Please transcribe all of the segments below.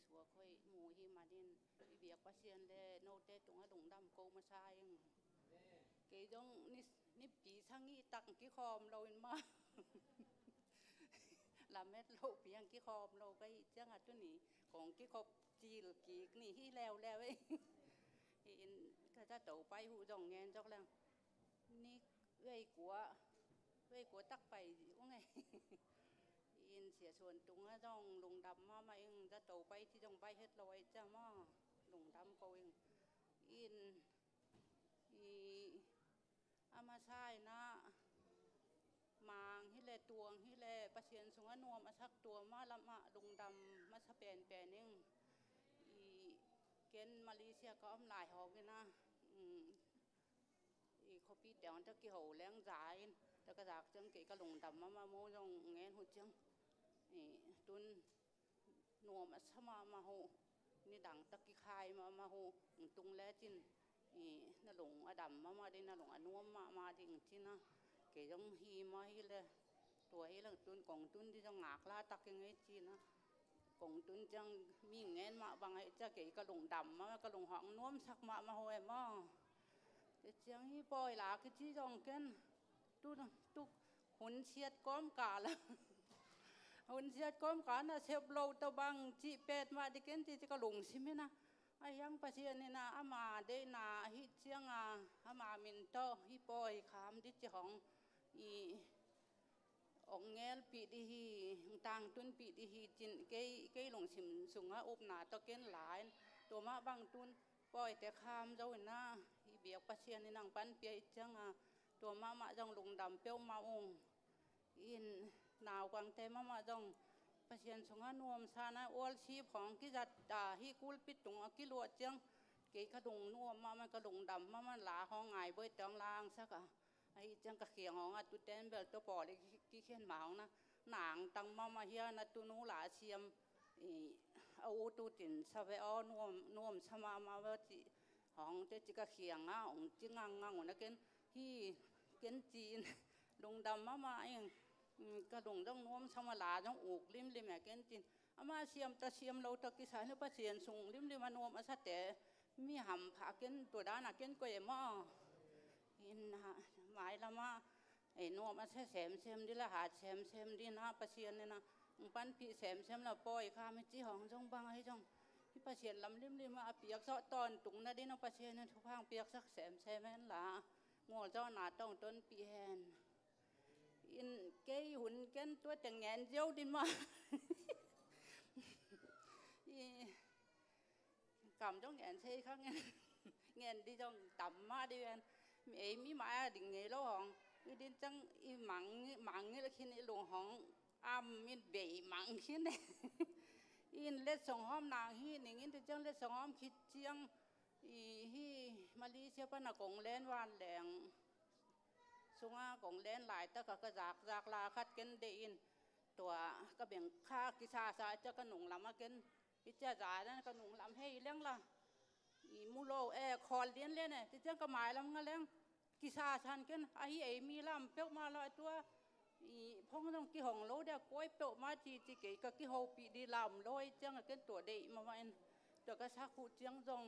สัวค่อยหมูหิมาดินเบียกปัสเซียนเลยโนเตตรงหลงดำโกมาชายเกยจงนี่ปีช่างงี้ตักกี่คอมเราอินมาลาเม็ดโลเปียงกี่คอมเราก็จังอัดตัวนี้ของกี่คอบจีหรือกี่นี่ที่แล้วเอ้อินก็จะโตไปหูจงเงินจอกแล้วนี่เว้ยกัวตักไปว่าไงอินเสียส่วนตรงนั้นจ้องลงดำมาเองจะโตไปที่จงไปเฮ็ดลอยจ้ามาลงดำเขาเองอินอามาใช่นะมางฮิเลตวงฮิเลประเชียนสงนวมอาชักตัวมาละมาลงดำมาสเปนเองเกณฑ์มาเลเซียก็อำลายหอกเลยนะเขาปีเดียวจะกี่หัวแรงจ่ายแต่ก็จากจังกี่ก็ลงดำมาโม่จงเงี้ยหุ่นจังตุนนวมอาชมาหูนี่ดังตะกี้คายมาหูตุงแลจินน่าหลงอดำมาได้น่าหลงอนวมมาจริงที่นะเกี่ยงฮีมาฮีเลยตัวฮีเลยตุนกองตุนที่จะหงากลาตักยังไงจีนะกองตุนจังมีเงินมาบางไอ้จะเกี่ยก็ลงดำมาก็ลงห้องนวมสักมาหัวมาแต่จังฮีปล่อยหลาคือที่จงกันตุกหุ่นเชียดก้อมกาละหุ่นเชียดก้อมกาน่ะเชฟโลตะบังจีเป็ดมาดิเกนที่จะก็ลงใช่ไหมนะไอ้ยังปัจจัยนี่นะอามาเดนาฮิเจียงอามามินโตฮิปอยขามดิจขององเงลปีดีฮีต่างตุนปีดีฮีจินเกยหลงชิมสุงอาอุบหนาตะเกนหลายตัวมาบางตุนปอยแต่ขามเจ้าหน้าฮิเบียกปัจจัยนี่นางปันเปียจังตัวมาจังลงดำเปียวมาองอินหนาวกวางเตมาจังประเชียนสงนวมซานะอวลชีพของกิจัดฮิกุลปิดตรงกิลวดจังเกยขดงนวมมันกระดงดำมันหลาห้องไงเบยตองลางสักไอ้จังกระเขียงของตุเตนเบลตัวปอดกิเขียนหมานะหนังตังมาเฮียนะตุนูหลาเชียมเอาตุตินสเวอนวมสมาเวจิของเจจิกระเขียงของจิงังนะเกนที่เกนจีนลงดำมาเองกระดงต้องนวมสมาลาต้องอุกริมแม่เกนจีนอามาเชียมตะเชียมเราตะกิสายนึกว่าเชียนสูงริมมานวมอาศัยแต่มีหำผาเกนตัวด้านเกนก็ยังมาอินนะหมายละมาไอ้นวมอาศัยแซมดิละหาแซมดินะประเชียนเนี่ยนะปั้นพี่แซมละปอยข้าไม่จีห้องจงบังให้จงที่ประเชียนลำริมมาเปียกซอตอนตุงนะดิน้องประเชียนเนี่ยทุกพังเปียกสักแซมแม่นละงัวเจ้าหนาต้องต้นปีแฮนอินเกยหุ่นเกันตัวแต่งงานเจ้าดินมากำจ้องงานใช่ข้างงานđi trong tầm mà đi ăn em mi mà định nghề lâu hỏng đi trong mặn như là khi này luồng hỏng min bể mặn khi này in lết sông hóm nàng hi này in trong lết sông hóm khi chiang hi Malaysia pa na kong len wan leng sunga kong len lại ta ka giặc la khát ken de inตัวก็แบ่งค่ากิซาซาจะกระหนุ่งลำมาเกินพิจารณาแล้วกระหนุ่งลำให้เลี้ยงละมูโลคอลเลี้ยงเนี่ยที่เจ้าก็หมายลำงั้นเลี้ยงกิซาชันเกินไอ้มีลำเปียวมาลอยตัวพงต้องกี่ห้องโลเดียวก้อยเปียวมาจีเก๋ก็กี่ห้องปีดีลำลอยเจ้าก็เกินตัวเด็กมาวันตัวก็ชักคู่เจ้าจง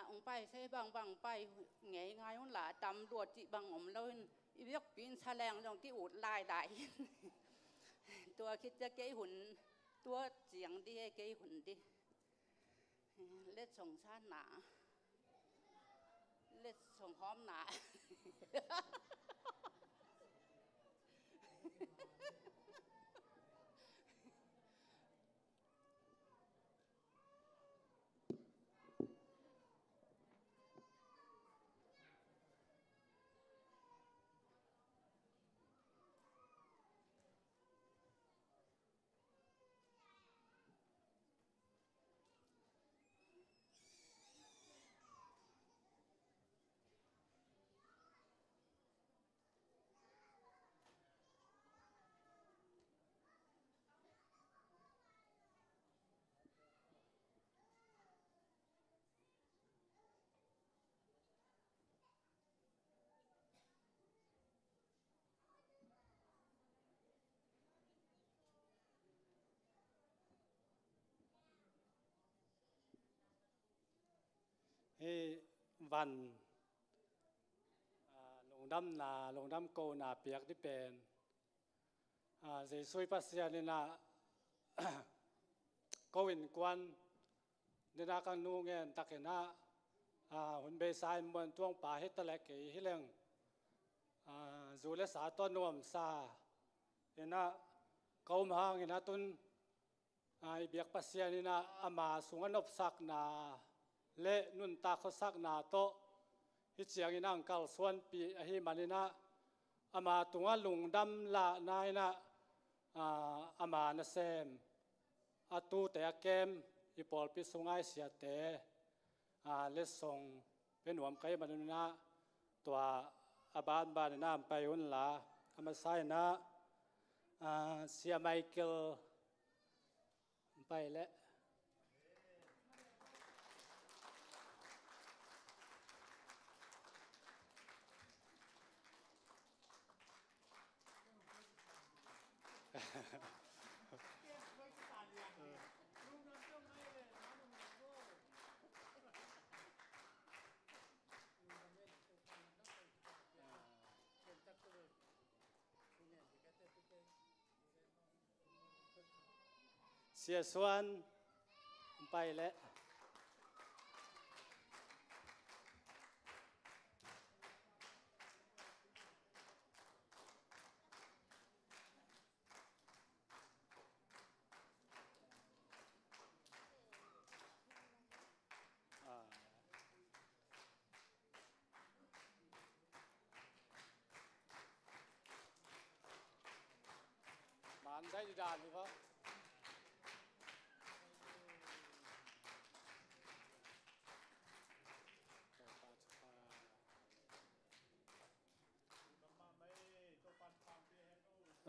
องไปใช้บางไปไงมันหล่าตำรวจจีบางอมเลยอีเวียกปีนแฉลงตรงที่อุดลายได้ตัวคิดจะเกยหุ่นตัวเสียงดีเกยหุ่นดีเล็ดส่งชาติหนาเล็ดส่งหอมหนา ให้วันลงดำนาลงดำโกนาเปียกที่เป็นเสียช่วยปัสยานี่นะก็วินกวนนี่นะกันนูเงินตักเห็นนะหุ่นเบสายมันท่วงป่าให้ตะเล็กฮิเลงจูเลสาต้นนวมซาเห็นนะเขามาเห็นนะตุนเบียกปัสยานี่นะอามาสุงนบสักนาเละนุ่นตาเขาสักนาโตฮิเจียงนั่งกัลส่วนปีฮิมันนี่นะอามาตุงลุงดำละนายนะอามานะเซมอาตูแต่เกมอีปอลปิสุงไอเสียเตเลสงเป็นหัวไก่มันนี่นะตัวอาบานน้ำไปหุ่นละอามาใส่นะเสียไมเคิลไปแล้วเสียส่วนไปแล้วมันได้ดีด่านหรือเปล่า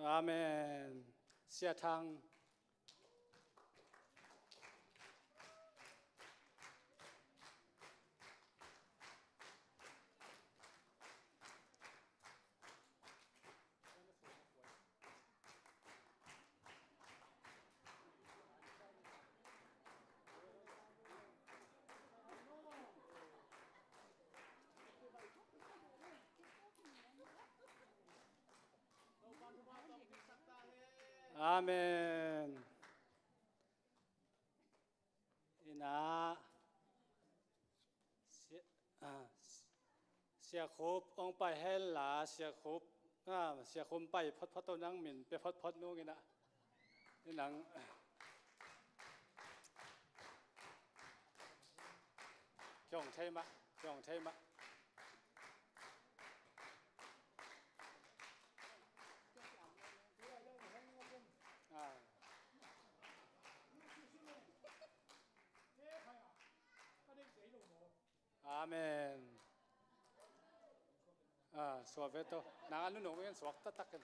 อาเมนเสียทางอาเมนอินาเสียคบองไปเฮลลาเสียคบเสียคมไปพดตัวนังหมิ่นไปพดนู้นนะนี่หนังจ่องใช่ไหมจ่องใช่ไหมอาเมนสวดเวทนางอันนู้นหนูไม่กันสวดตักกัน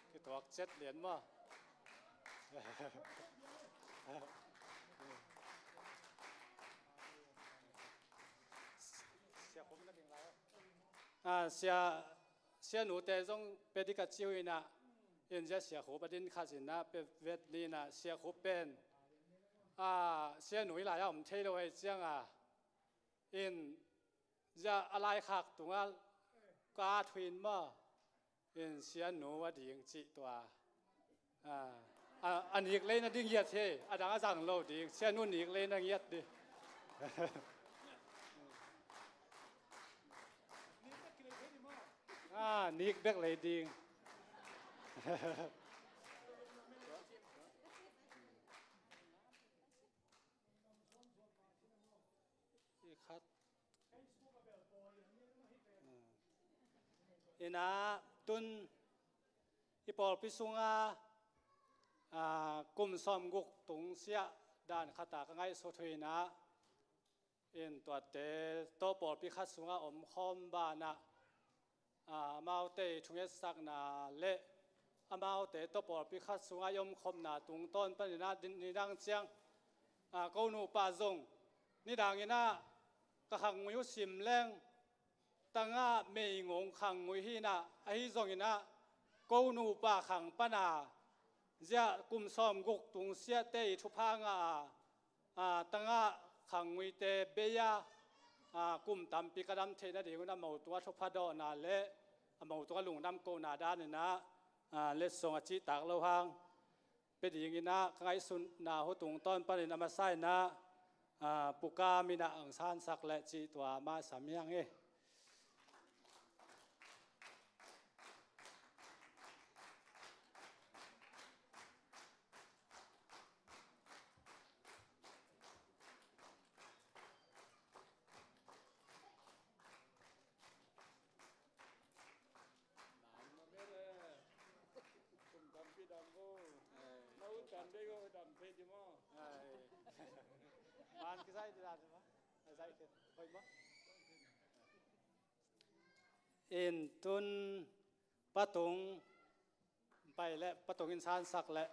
คือตัวเจ็ดเหรียญมั้งเสียผมนั่นเองแล้วเสียหนูแต่ต้องเป็นที่กระจิ้วนะอินจะเสียหูประเด็นข้าสินะเป็นเวทนี้นะเสียหูเป็นเสียหนูหลายอย่างเที่ยวไปเจียงอินจะอะไรขักตรงนั้นกาทวินมั้งอินเสียหนูว่าดิ่งจิตัวอันนี้เล่นนั่นดิ่งเยียดเท่อันนั้นอาจารย์เราดิ่งเสียนู่นอีกเล่นนั่งเยียดดินิกเด็กเลยดิ่งอินาตุนอีปอลพิสุงกุมซอมกุกตุงเสียด้านขตากง่ายสุดที่นะอินตัวเตโตปอลพิคัสสุงอมคอมบานะมาเตชุงเอสักนาเละมาเตโตปอลพิคัสสุงยมคมนาตุงต้นปนินาดินนิดังเจียงกูนูปาจงนิดังอินะกะขังมุยสิมแรงตั้งเมยงงขังมุยฮีนะไอจงอินะ câu nu pa khang pana zia kum som guk tung sia te thu pha nga tanga khang ngui te beya kum tam pi kadam the na ding na mo tua thu pha do na le mo tua lung nam ko na da ne na le song chi tak lo hang pe ding ina kai sun na ho tung ton pa ni na ma sai na puka mina ang san sak le chi tua ma samyang e man cái dây ra rồi mà dây cái hơi mất in tun patung bay lệ patung insan sak lệ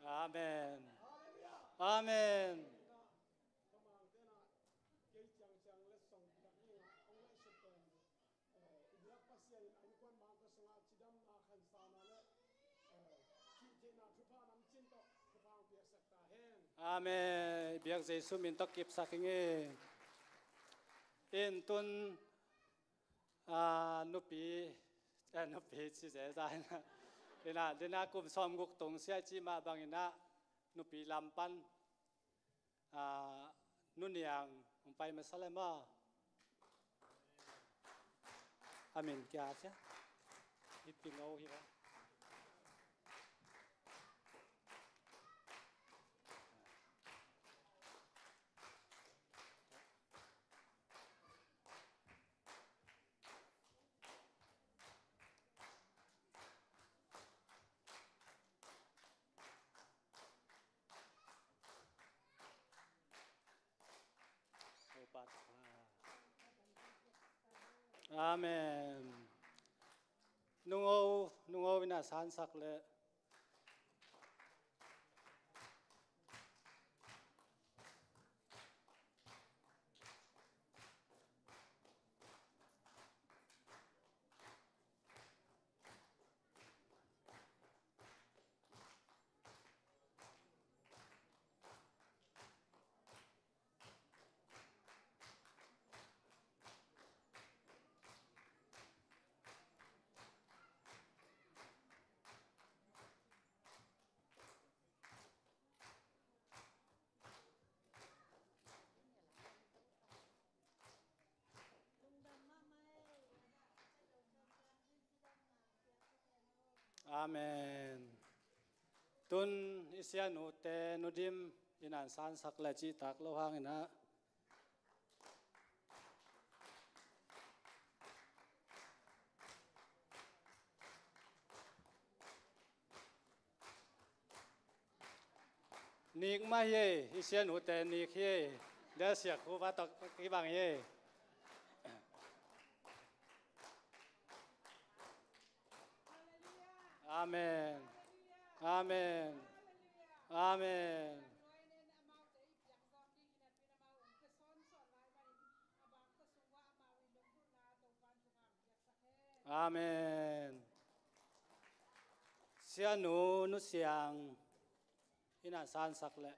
Amen. Amen. Amen. Biak Giêsu min tok kip sakinge. In tun nupi chi dễ dai na. Dina kum som guk tung sia chi ma bangina nupi lampan nuniang umpai masalema. Amen kya sia. Ipingo hi ba. Amen. Nungo vina san sak le. Amen. Tun isya nu te nudim inan san sak la chi tak lo hang ina. Nik ma ye isya nu te nik ye da sia ku ba tok ki bang ye. Amen. Amen. Amen. Amen. Sia nu siang ina san sak le.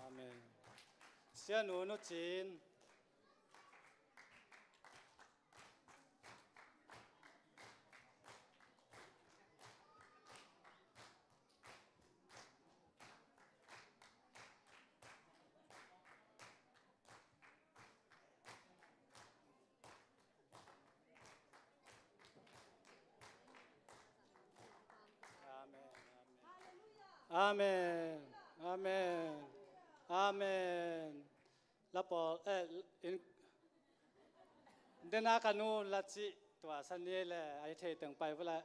Amen. Sia nu chin. Amen. Amen. Amen. Amen. Amen. Lapo in dena kanu lachi tua sanie le ai the teng pai wala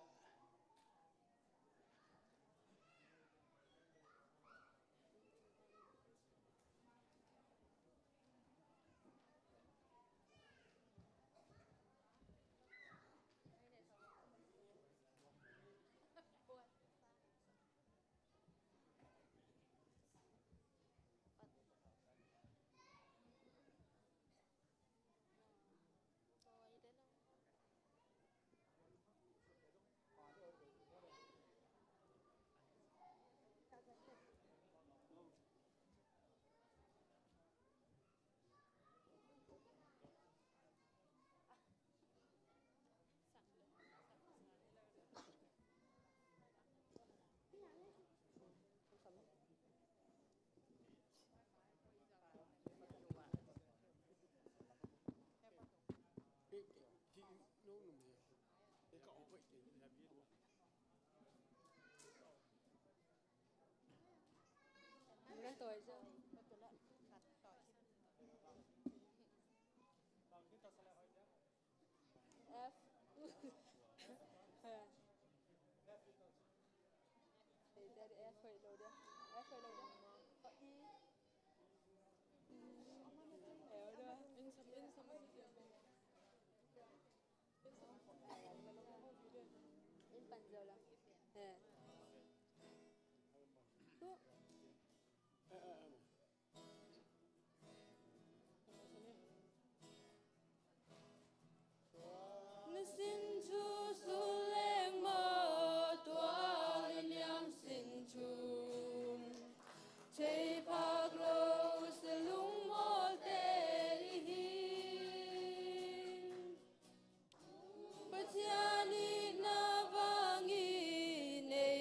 tuổi chưa? F. Thì ra đi F phải đâu đi. F phải đâu đi. Có I. Hiểu chưa? In panjang lah. Tuh. Xin Chúa su lên mơ tua lên nhang xin Chúa chạy phật lâu sẽ lung mơ tê hin bất gia ni na vangi ne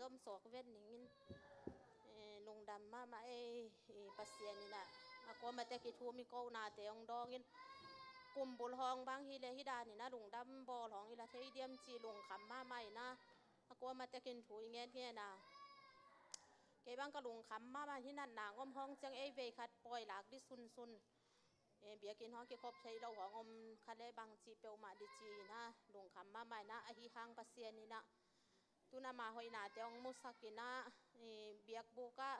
dom sok vet ningin lung dam ma pasien ni na ako mate ki thu mi ko na te ong dongin kumpul hong bang hi le hi da ni na lung dam bol hong ila thei diam chi lung kham ma mai na ako mate kin thu nge nge na ke bang ka lung kham ma hi nan na ngom hong chang ei ve khat poi lak di sun sun bia kin hong ki khop thei lo hong om khale bang chi pe ma di chi na lung kham ma mai na a hi hang pasien ni na tu na ma hoi na te ong musakina biak bu ka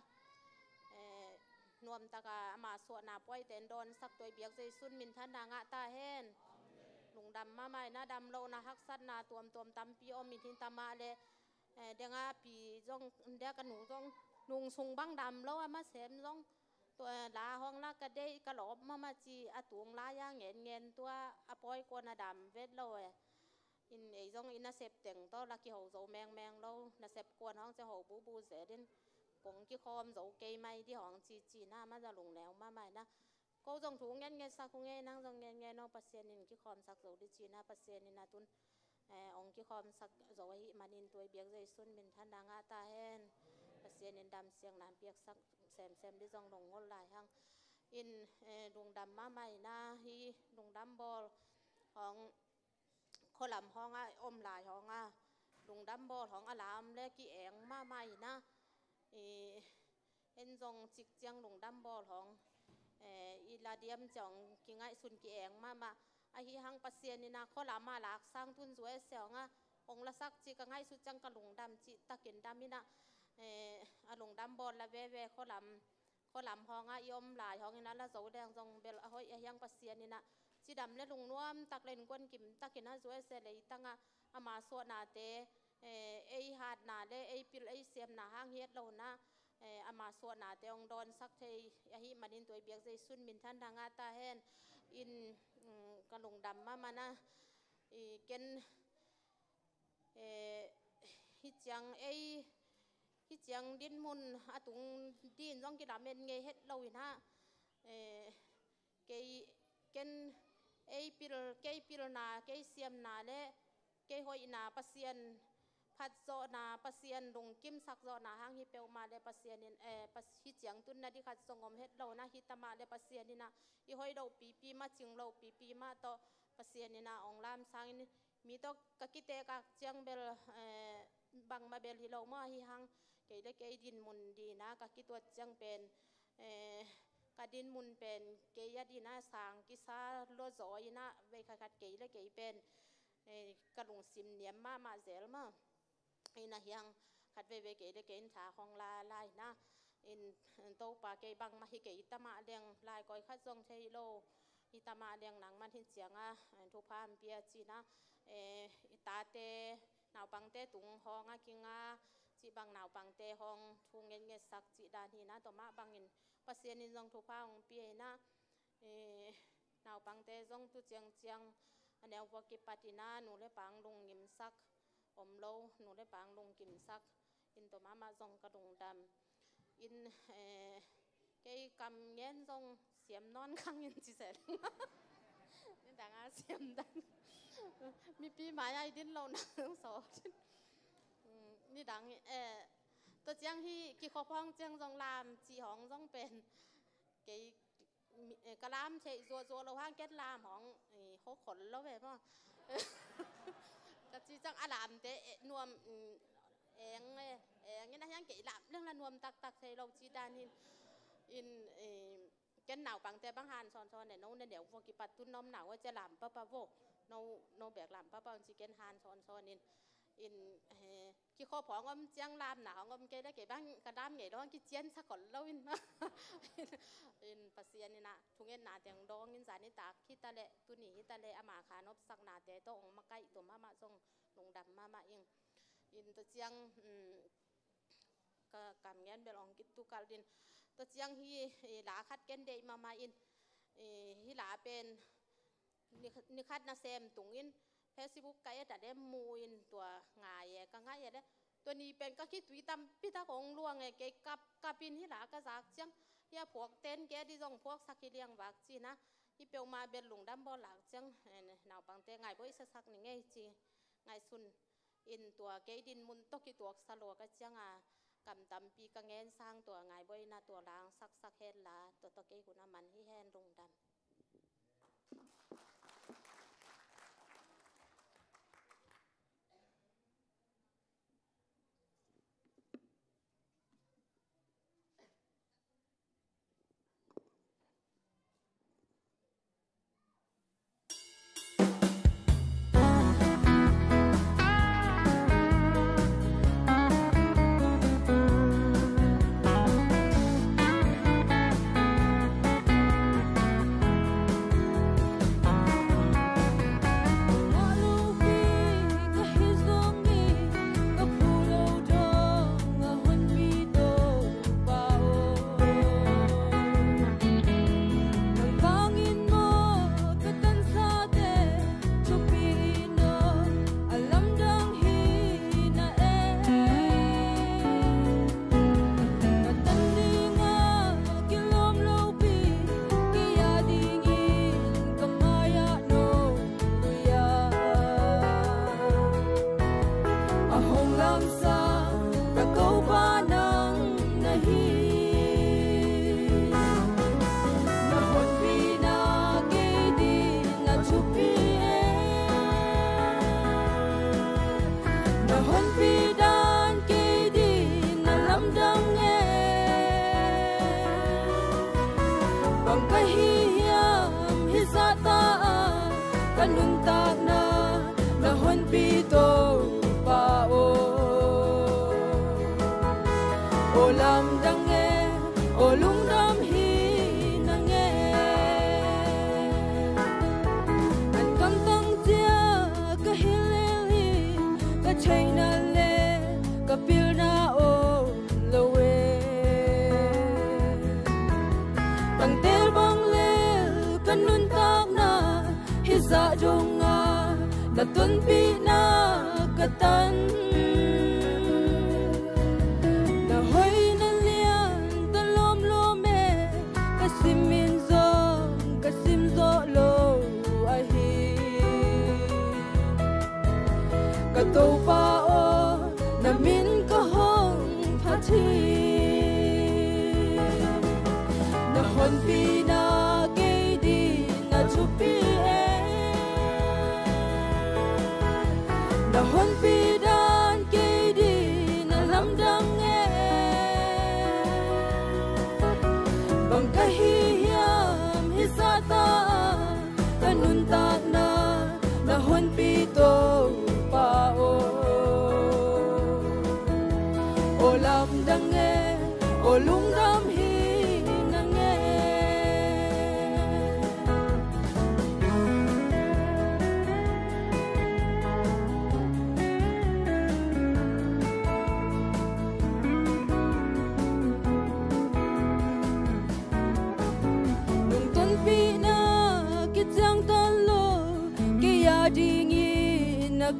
nuam taka ma so na poi ten don sak toi biak jai sun min than na nga ta hen lung dam ma mai na dam lo na hak sat na tuam tam pi om min thin tama le denga pi jong de ka nu jong nung sung bang dam lo ma sem jongตัวลาห้องละก็ได้กระหลบมาจีอาตุงลาย่างเงินตัวอาปอยกวนดำเวทเลยอินไอจงอินน่าเสพแต่งตัวลักกี้เขาโจแมงเราน่าเสพกวนห้องจะเขาบูเสด็จกงกี้คอมโจเกยไม่ที่ห้องจีน่ามันจะลงแล้วมาใหม่นะก็จงถุงเงินสักคงเงินนั่งจงเงินน้องปัสเซียนินกี้คอมสักโจดิจีน่าปัสเซียนินนะตุนองกี้คอมสักโจหิมันอินตัวเบียกใจสุนมินทันดังอาตาเฮนปัสเซียนินดำเสียงน้ำเปียกสักแซมที่จงลงงดลายหังอินลุงดำมาใหม่นะฮีลุงดำบอลของขลำห้องอมลายห้องลุงดำบอลของอลามและกี่แองมาใหม่นะเห็นจงจิกเจียงลุงดำบอลของอีลาเดียมจ่องกี่ไงสุนกี่แองมาไอฮีหังปัสเซียนี่นะขลำมาหลักสร้างทุนสวยเสียงองละสักจิกไงสุดจังกับลุงดำจิตะกินดำนี่นะลงดำบอลละเวข้อลำห้องยมหลายห้องนี่นะละโสแดงทรงเบลห้อยยังปัสเซียนี่นะจีดำและลุงน่วมตักเล่นกวนกิมตักกินน่าสวยเสร็จเลยตั้งอามาสวนาเตไอหาดนาเลไอปิลไอเสียมนาห้างเฮ็ดเรานะอามาสวนาเตองดอนสักเทยฮิมันอินตัวเบียกใจสุนมินทันทางอาตาเฮนอินกระลงดำมานะเกนฮิจังที่เจียงดินมุนอาตุงดินจ้องกีฬาเมนไงเฮ็ดเราอินะเกนเกปิลนาเกเสียมนาเล่เกหอยนาปัสเซียนพัดโซนาปัสเซียนลงกิมสักโซนาห้างฮิเปลมาเล่ปัสเซียนปัสฮิเจียงตุนนาดิขัดสงอมเฮ็ดเรานะฮิตมาเล่ปัสเซียนนี่นะอีหอยเราปีมาจิงเราปีมาต่อปัสเซียนนี่นะองลามสังมีต่อกะกิเตกะเจียงเบลบังมาเบลฮิโลมาฮิฮังเกยเล็กดินมุนดีนะกะกิตัวจังเป็นกะดินมุนเป็นเกยดีนะสางกิซาโลจอยนะเวคขัดเกยเล็กเป็นกะลุงซิมเนียมมาเซลมาอินะยังขัดเวเกยเล็กถาของลายนะอินโตปาเกยบังมาฮิเกยตมาเลียงลายก้อยขัดทรงเทโลฮิตมาเลียงหนังมันหินเสียงทุพามเปียจีนะตาเตหนาวปังเตตุงห้องกิงจีบางหนาวปังเตห้องทุงเงี้ยสักจีดานฮีนะต่อมาบางอินปัสเซียนินจงทุพาของเปียนะหนาวปังเตจงตุเจียงอันเดียวพอกิปตินาหนูได้ปังลงยิมซักอมโลหนูได้ปังลงกิมซักอินต่อมาจงกระดุงดำอินเกยกำเงี้ยจงเสียมนอนข้างยินจีเสร็จนี่ต่างเสียมดังมีปีหมายไอ้ดินเราหนังสอดนี่ดังตัวเจียงที่กี่ข้อพ้องเจียงจงลามจีห้องจงเป็นกี่กระลามเฉยจัวเราห้างเก็ตลามของเขาขนแล้วแบบว่ากระจีจังอลามเตะนวมเองนี่นะยังกี่ลามเรื่องละนวมตักใส่เราจีดานินอินเก็ตหนาวปังแต่บางหันซ้อนเนี่ยน้องเดี๋ยวพวกกี่ปัดตุ้นน้ำหนาวว่าจะลามป้าโวโนแบกลามป้าจีเก็ตหันซ้อนนินอินกี่ข้อผองเจียงลามหนาวเกยได้เกยบ้างกระดามเกยร้องกี่เจียนสักก่อนเล่าอินปัสเซียนนี่นะทุงเงินหนาแต่งดองเงินสารนี่ตากคิดตะเละตุนีตะเละอามาขานบสักหนาแต่ต้องมาใกล้ตัวมาส่งลงดำมาเองอินตัวเจียงก็กำเงินเบลองกิตุกัลดินตัวเจียงฮีหลาคัดเกนเดย์มาอินฮีหลาเป็นนิคัดนาเซมตุงอินเฟซบุ๊กไกด์แต่ได้มูอินตัวง่ายก็ง่ายได้ตัวนี้เป็นก็คิดวิตามพิทักษ์ของหลวงไงเกกับปินที่หลากระจากเจียงเฮียพวกเต้นแกที่ส่งพวกสักเลียงวักจีนะที่เปียวมาเป็นหลงดำบ่หลักเจียงหนาวบางเตะง่ายบ่อยสักนี่ไงจีง่ายสุน อินตัวเกดินมุนตกิตัวสโลก็จังกำตำปีกังเงินสร้างตัวไงบ่อยนาตัวล้างสักเฮ็ดละตัวตะเกกุนามันที่แห่นลงดำna tuân pi na katan na hoy na lian ta lom lome kasimin zo kasim zo lo ahi ka to pa o na min ka hong phathi na hon pi na ke di na chu pi na hon pi dan ke di na lam dang e bang ka hi hiam hi sa ta kanun ta na hon pi to pa o lam dang e o lung dam hi nang e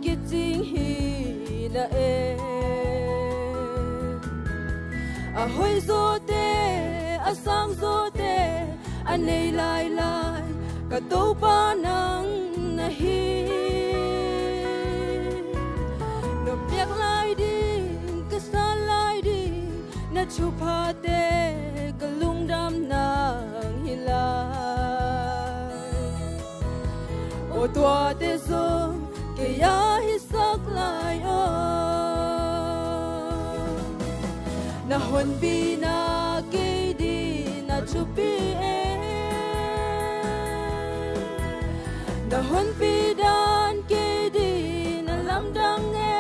kiting hi na a hoi zo te a sang zo te a nei lai lai ka to pa nang na hi no piak lai di ka sa lai di na chu pa te ka lung dam nang hi lai o tua te zo ke ya hi sak lai o na hon pi na ke di na chu pi e na hon pi dan ke di na lam dang e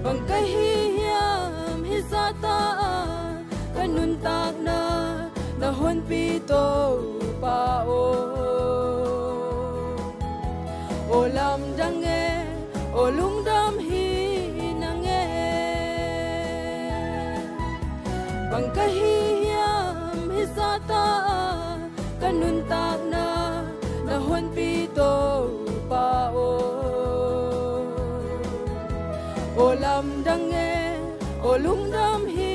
bang ka hi hiam hi sa ta kanun tak na hon pi to pa o lam dang e o lung dam hi nang e bang ka hi hiam hi sa ta kanun tak na hon pi to pa o lam dang e o lung dam hi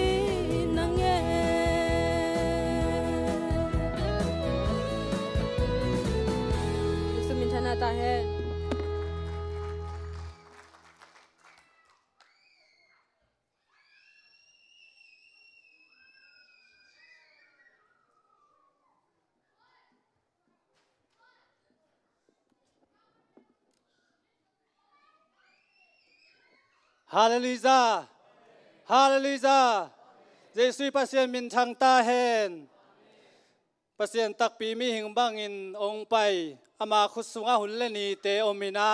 nang e sumin thana ta hai ฮาเลลูยาฮาเลลูยาเยซูปัสเซียนมินทังตาเฮนปัสเซียนตักปีมีหิงบังอินองไปอามาคุสุงาหุนเลนีเตโอมินา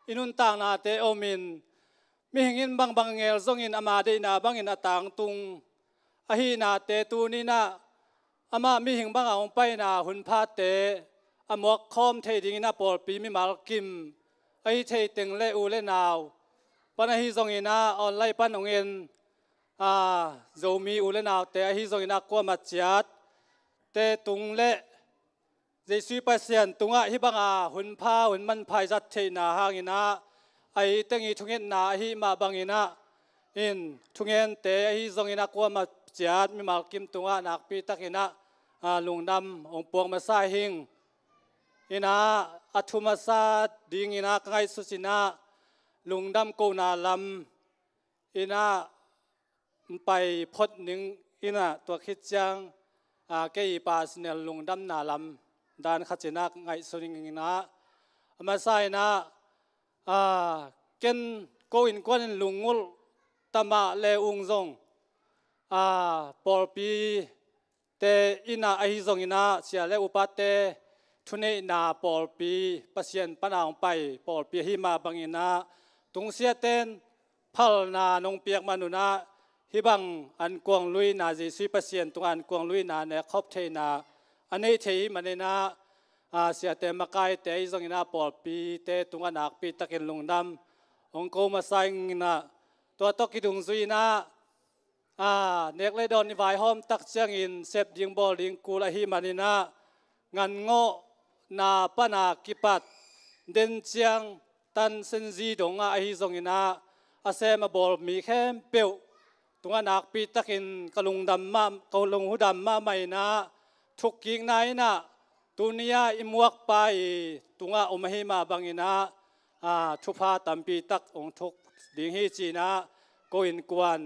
อินุนตางนาเตโอมินมีหิงอินบังบังเงลซงอินอามาเดนาบังอินอตางตุงอหีนาเตตูนีนาอามามีหิงบังองไปนาหุนพาเตอมวกคอมเทดิงนาปอลปีมีมาลกิมไอเทติงเลอูเลนาวปนฮีซงอินาออนไลน์ปันองเอ็นโจมีอูเลนาวเตอฮีซงอินากวมาจัดเตตุงเลเจสุปัสเซียนตุงะฮิบังหุนพาหุนมันพายจัดเทนาหางอินาไอเตงีทุงเงินนาฮิมาบังอินาอินทุงเงินเตอฮีซงอินากวมาจัดมีมาลกิมตุงะนักปีตักอินาลุงดำองปวงมาซาหิงอินาอัทุมาซาดิงอินาไงสุสินาลุงดำกูนาลำอินาไปพดหนึ่งอินาตัวคิดจังเกี่ยปาสเนลลุงดำนาลำดานขัดเจนักไงสุนิงอินามาใส่นาเกินโกอินกวนลุงงุลตมาเลอุงซงปอลปีเตอินาไอซงอินาเสียเลอุปาเตทุเนนาปอลปีปัสยันปนางไปปอลปีหิมาบังอินาตุงเสียเตนพัลนานงเปียกมานุนาฮิบังอันกวงลุยนาเจสุปัสยันตุงอันกวงลุยนาเนครบเทนาอันนี้เทมันนาเสียเตมากายเตอิซงอินาปอลปีเตตุงอันอักปีตะเกนลงดำองโกมาไซงนาตัวตกิดุงซุยนาเนกเลดอนนิวายหอมตักเชียงอินเซฟยิงบอลลิงกูลาฮิมานินางันโง่นาปนากิปัดเดินเชียงตันเซนซีดงอาฮิซงอินาอาเซมาบอลมีแค่เปียวตรงนักปีตักินกลุงดำมากลุงหูดำมาไม่นาทุกกิ่งไหนนะตุนียอิมวกไปตรงอมหิมาบังอินาทุพาตัมปีตักองทุกดิ่งฮิจีนาโกอินกวน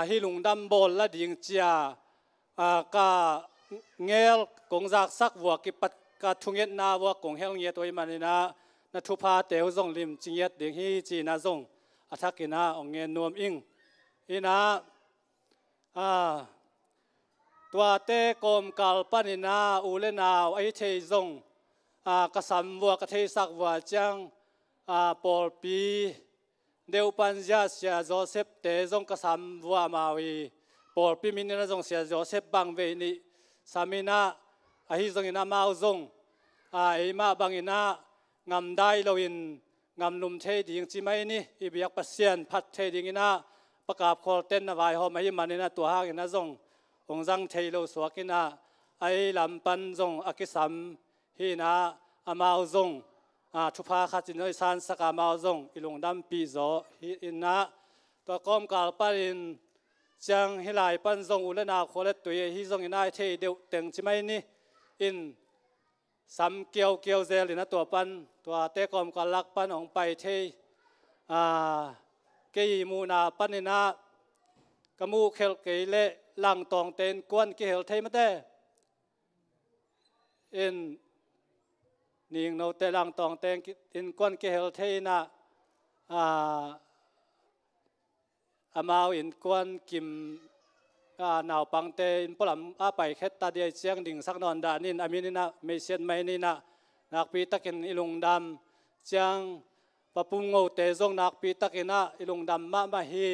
ฮิลุงดำบอลละดิ่งเจียกาเงลกงจากสักวัวกิปัดกาทุงเย็นนาวัวกงเฮลเงียตัวมันนะนัทุพาเตวซงลิมจิงเย็ดดิ่งฮิจีนาซงอัฐกินาองเงินนวมอิงอินาตัวเตกอมกัลปานินาอูเลนาวไอเทซงกษัมวัวกเทสักวัวจังปอลปีเดวปัญญาเสียโจเซฟเตจงกษัมวัวมาวีปอลปีมินนาจงเสียโจเซฟบังเวนีสามินาอหิจงอินามาอุจงไอมาบังอินางำได้ลวินงำลุมเทดิงจิไม่นี่อีเบียกปัสเซียนพัดเทดิงอินาประกาศคอเต้นนาวายหอมไอมันอินาตัวหางอินาจงองจังเทโลสวกินาไอลำปันจงอากิสัมฮีนาอามาอุจงทุพาขัดจินอยสันสกามาอุจงอิลงดำปีโซอินนาตัวกอมกาลปารินจังฮิลายปันจงอุลนาโคเลตุยฮิจงอินาเทเดียวเต็งจิไม่นี่อินสัมเกียวเซลินะตัวปันตัวเตกอมกาลักปันองไปเทเกยมูนาปันนินากมูเคลเกยเลลังตองเตนกวนเกลเทมเตอินนิ่งโนเตลังตองเตนอินกวนเกลเทนะอามาอินกวนกิมนาวปังเตนปลำไปแค่ตาเดียเชียงดิ่งสักนอนดานินอามินินะไม่เชียนไม่นี่นะนักปีตะกินอิลุงดำเชียงปะปุ่งโง่เตจงนักปีตะกินนะอิลุงดำมาฮี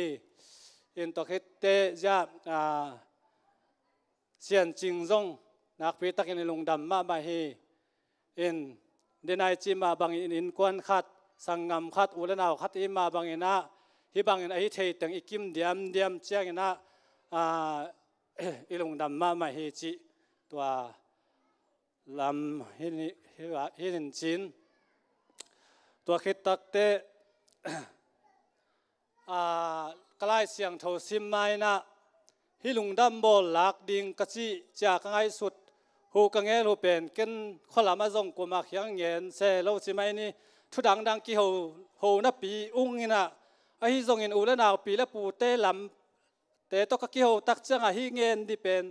อินตะคิดเตจะเชียนจิงจงนักปีตะกินอิลุงดำมาฮีอินเดนายจิมาบังอินกวนขัดสังงามขัดอุลนาวขัดอิมาบังอินะฮิบังอินไอเทตังอิกิมเดียมเชียงอินะอิลงดำมาฮิจิตัวลำฮินินจินตัวคิดตักเตกลายเสียงโทซิมไม่นะฮิลุงดำบอลลักดิ่งกะจิจากง่ายสุดหูกังเงลูเป็นกันข้อละมาส่งกุมาเขียงเงินเซโลซิไม่นี่ทุดังกี่หูนับปีอุ้งนี่นะไอ้ส่งเงินอุลนาวปีละปูเตลำแต่ตกกี้เขาตักเจ้าหิเงินดิเป็น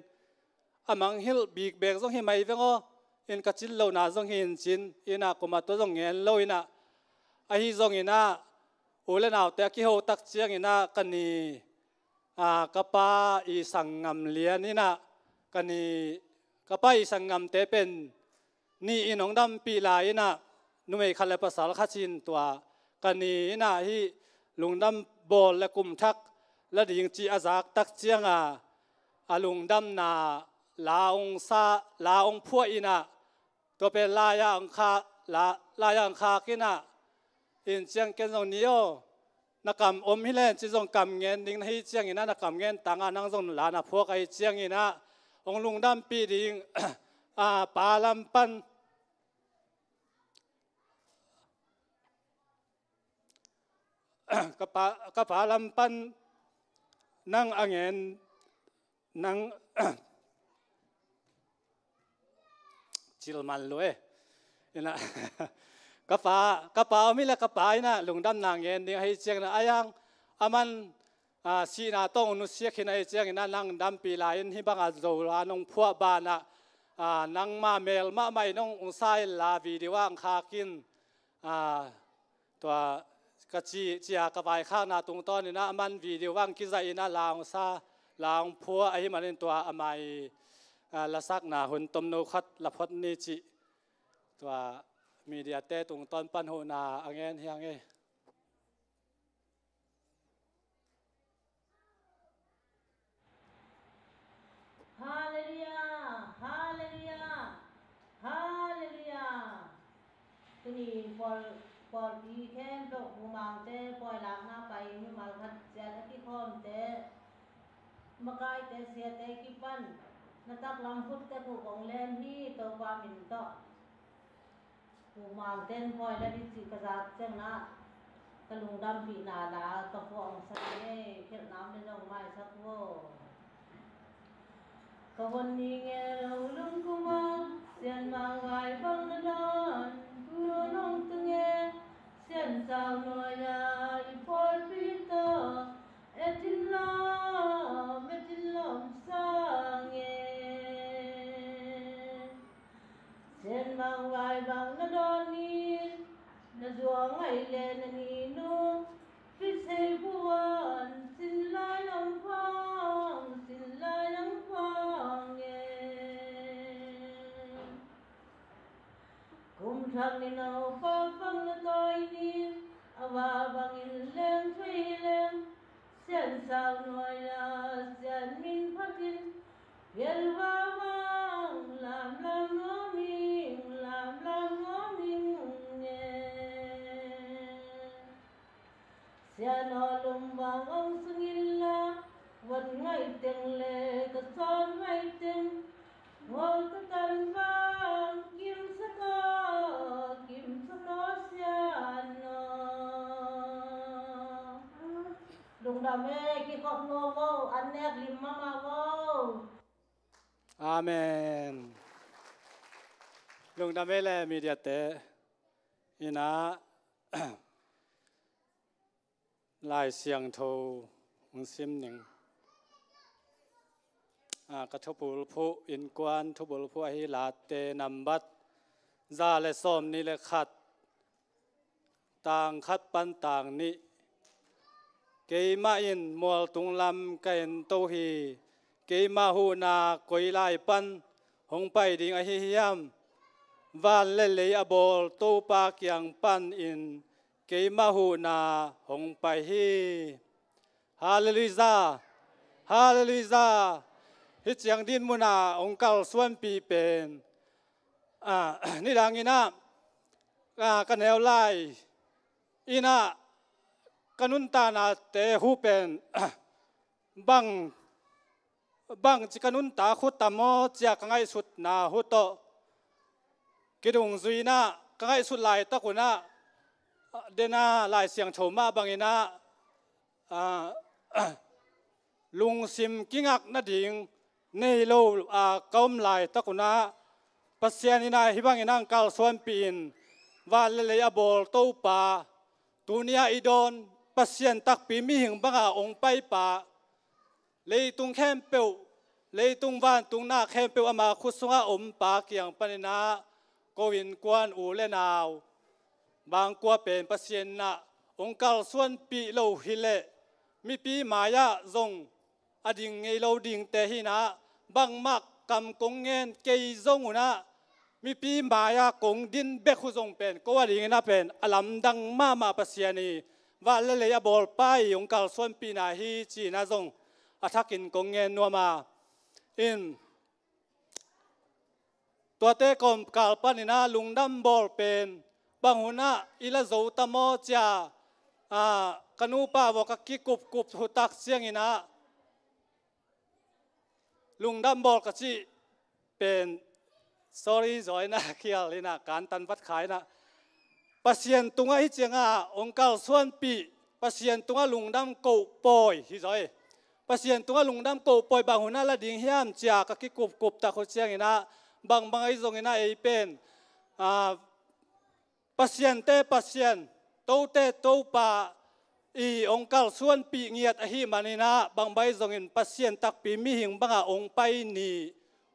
อามังฮิลบีกเบกส่งหิไม่เวงอินกัจจิลโลนาส่งหินจินอินากุมาตัวส่งเงินโลอินะไอส่งอินา อุเลนาวแต่กิโฮตักเจียงอินะกันนีกะปาอีสังงามเลียนี่นะกันนีกะปาอีสังงามเตเป็นนี่อินองดำปีลายนะนุ่มคันเลภาษาขัดชินตัวกันนีนะฮีลุงดำบอลและกุมทักและดิ่งจีอาจากตักเจียงลุงดำนาลาองซาลาองพัวอินะตัวเป็นลายอังคาลายอังคากินะอินเจียงเกนซงนิโอนักกำอมฮิเลนจีจงกำเงินดิ่งให้เจียงอินะนักกำเงินต่างนั่งจงลานาพวกไอเจียงอินะองลุงดำปีดิ่งปาลัมปันกะปาลัมปันนั่งอังเงินนั่งจิลมันเลยนะกะปาไม่ละกะปานะลุงดำนางเงินดิ่งให้เจียงนะอายังมันสีนาต้องนุเสียขึ้นไอเจียงนะนั่งดำปีลายที่บางอาจูลานงพัวบานะนั่งมาเมลมาไม่น้ององศาลาวีดีว่าอังคากินตัวกะจีจีกะไปข้างนาตรงต้นนี่นะมันวีดีว่างกิจใจนะลาวซาลาวพัวไอ้มันเป็นตัวอเมยละสักนาหุ่นต้มโนคัดละพดนี่จีตัวมีเดียเตตรงต้นปันโหนาอังเงินเฮียงเอฮาเลลูยาฮาเลลูยาฮาเลลูยาตุนีพอดีแค่ดอกหูมังเต้ปล่อยหลังหน้าไปให้มาคัดเสียตะกี้พร้อมเต้มากายเต้เสียเต้กิปันนักตักลำพุทธเต้ผู้ของเล่นที่ตัวความมินต่อหูมังเต้นปล่อยและดิจิกระจัดเจ้าหน้ากระลุงดำปีนาดากระพองใส่เข็ดน้ำในน้องไม้สักโวกวันนี้เงาลุงกุมารเสียนมางไว้บังนอนผู้น้องตึงเงเสียนสาวน้อยได้พอดพิเตอเอติลาเมติลอมสางเงเสียนมางไว้บังนอนนี้นาจวงไอเลนนีนูพิเศษบัวสินลายลำพังสินลายลำพังกุมทักในนาฟ้าฟังละตอยนี้อาวาบังอินเลงช่วยเลงเสียนสาวน้อยลาเสียนมินพัดินเพียรว่าวังลามลามง้อมิงลามลามง้อมิงเสียนอลมบางองสุงิลลาวันไงเต็งเลก็ซ้อนไงเต็งงอตะกันบางกิมสกอเสียนอลุงดำเอ้กี่ขอบงอวอันแนกลิมมาวอาเมนลุงดำเอเลมีเดียเตอินะลายเสียงโทงซิมหนึ่งกระทบุลผู้อินกวนทบุลผู้ฮิลาเตนัมบัดซาเลสอมนิเลขัดต่างขัดปันต่างนี้เกยมาอินมัวตุงลำเกนโตฮีเกยมาหูนากอยลายปันหงไปดิ่งอหิยามวานเล่เลอบอลโตปาเกียงปันอินเกยมาหูนาหงไปฮีฮาเลลูยาฮาเลลูยาฮิตยังดินมุนาองค์เก่าส่วนปีเป็นนี่ดังอีนะกันแนวไล่อีนะกันนุนตานาเตหูเป็นบังจิกันนุนตาขุดตามอจากไงสุดนาหุโตกิดุงซุยนะกังไงสุดลายตะกุนะเดน่าลายเสียงโฉมาบางอีนะลุงซิมกิ้งักนาดิ่งในโลกอมลายตะกุนะปัสเซียนินาฮิบังอีนังกัลส่วนปีนวาเลเลยอบอลโตปาตูเนียอีดอนปัสเซียนตักปีมีหิงบังองไปปาเลยตุงแคมเปวเลยตุงวานตุงหน้าแคมเปวอามาคุสงะอมปาเกียงปนินาโกวินกวนอูเลนาวบางกัวเป็นปัสเซียนนะ องค์การส่วนปีโลหิเลมีปีมายาจงอดิ่งไงโลดิ่งแต่หินะบังมักกำกงเงินเกยจงอุนะมีปีมายากงดินเบคุจงเป็นก็ว่าดิ่งนะเป็นอลัมดังมาปัสยานีว่าเละๆบอลไปองค์การส่วนปีนาฮีจีนะจงอาทักินกงเงินนัวมาอินตัวเตกอมกาลปันินาลุงดำบอลเป็นบางหุนะอิละโจตมอจากันูป้าวกกิกุบหุตักเสียงอินะลุงดำบอลกจีเป็น sorry จอยนะเขียลนะการตันวัดขายนะปัสยันตุงไอเจียงองค์การส่วนปีปัสยันตุงลุงดำกูปอยฮิจอยปัสยันตุงลุงดำกูปอยบางหุนะละดิ่งเฮียมจากกิกุบตะคุเสียงอินะบางไอจงอินะไอเป็นปัสยันเตปัสยันโตเตโตปาอีองค์การส่วนปีเงียดอหิมานีนะบางใบจงอินปัสยันตักปีมีหิงบางองค์ไปนี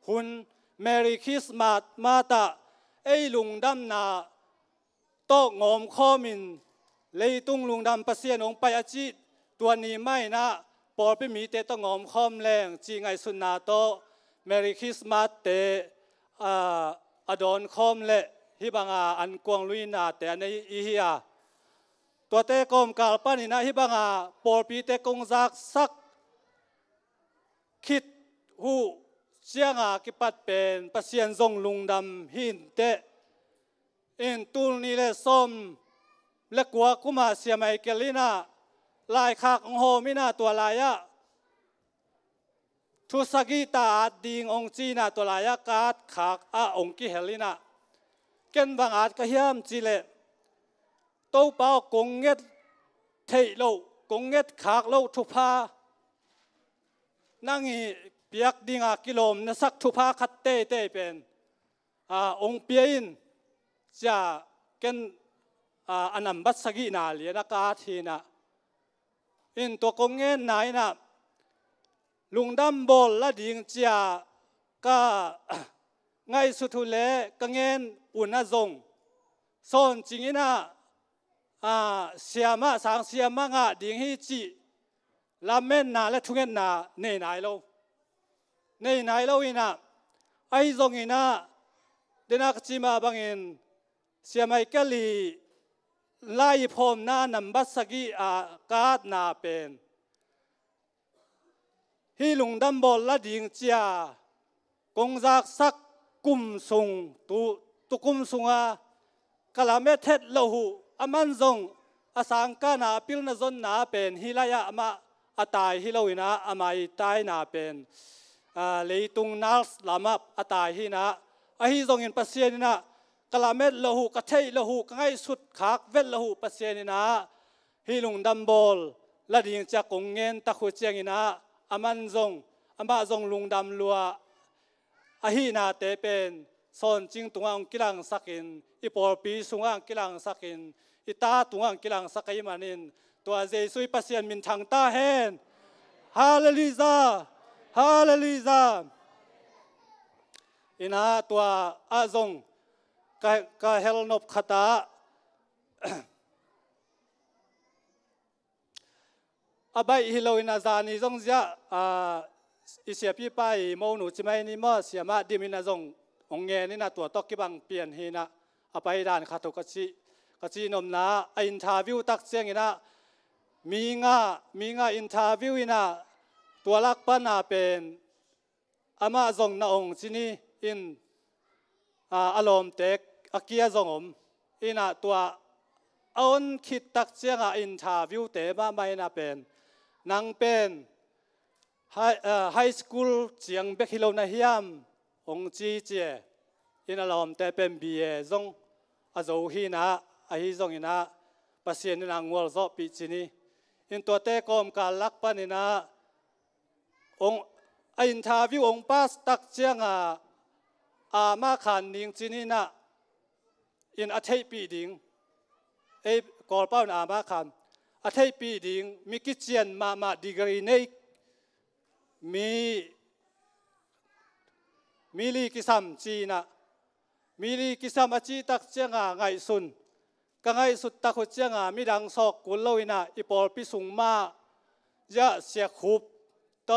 หุนเมรีคริสต์มาสมาตาไอลุงดำนาโตงอมข้อมินเลยตุงลุงดำปัสยันองค์ไปอาจิตตัวนี้ไม่นะปอไปมีเตต้องงอมข้อมแรงจีไงสุนนาโตเมรีคริสต์มาสเตอดอนข้อมเละฮิบังอันกวงลุยนาแต่ในอีเฮียตัวเตกอมกาลปานินะฮิบังปอปีเตกงซักสักคิดหูเสียงกิปัดเป็นปัสยันทรงลุงดำหินเตอินตูลนี่เลส้มและกัวกุมาเสียไม่เกลินาลายขากองโฮมินาตัวลายะทุสกิตาดิงองจีนาตัวลายะกาดขากองกิเฮลินาเกินบางอาจก็เฮียมจีเลโตเป่ากงเง็ดเทโลกงเง็ดขากโลทุพานั่งเปียกดิงกิโลมนสักทุพาคัดเต้เป็นองเปียนจะเกินอันนั้นบัสกินาเลียนักอาทีนะอินตัวกงเงินไหนนะลุงดำบอลละดิ่งจาก็ไงสุดเลกงเงินอุ่นน่าจงส่วนจริงนะเสียมาสางเสียมางดิ่งให้จีลาเมนนาและทุกเงินนาในไหนเราในไหนเราอินะไอจงอินะเดนักจิมาบางอินเสียไม่กะลีไล่พรมหน้านำบัสกีกาดนาเป็นฮิลุงดำบอลละดิ่งจากงจากสักกุมสุงตุกุมสุงกะลาเมเทตโลหูอามันจงอาสังกานาพิลนาจนนาเป็นฮิลายะมาอาตายฮิโลวินะอามาตายนาเป็นเลยตุงนัลลามาอาตายฮินะอหิจงอินปัสเซียนนะกลาเม็ดละหูกระเทยละหูกง่ายสุดขากเวทละหูปัสเซียนนะฮิลุงดัมบอลละดิ่งจากกงเงินตะขุเจียงนะอามันจงอามาจงลุงดำลัวอหินาเตเป็นสอนจริงตวงกิลังสักินอีปอลปีสุงอังกิลังสักินอีตาตวงกิลังสักยมานินตัวเจสุยปัสเซียนมินทางตาเฮนฮาเลลูยาฮาเลลูยาอินาตัวอาจงก็เฮลนบขตาอาใบฮิโลอินาจานิจงจะอิเสียพี่ไปโมหนูจิไม่นิมอเสียมาดิมินาจงองเงนี่นะตัวตอกกิบังเปลี่ยนฮีนะอาไปด่านขาตุกจินมนาอินทาวิวตักเสียงอินะมีงาอินทาวิวอินะตัวลักปันอาเป็นอามาจงนาองจินีอินอารมณ์เต็กอากียจงอินะตัวเอาคิดตักเสียงอินทาวิวเตมาไม่น่าเป็นนางเป็นไฮสคูลเจียงเบคิโลนาฮิมองจีเจอินอารมณ์เตเป็นบีเอจงอาโจฮีนะอาฮิจงอินะปัสเซียนนางวัวจบปีจินีอินตัวเตกอมการลักปันินะองอินทาวิวองปัสตักเสียงมาขันนิงจินีนะอินอาเทปีดิงกอลเป้าอามาขันอาเทปีดิงมีกิจเจียนมาดีกรีในมีลีกิสัมจีนะมีลีกิสัมอาจีตักเจียงไงสุน กังไงสุดตะขุดเจียงมีดังสอกกุลโลวินะอีปอลพิสุงมาจะเสียขุบโต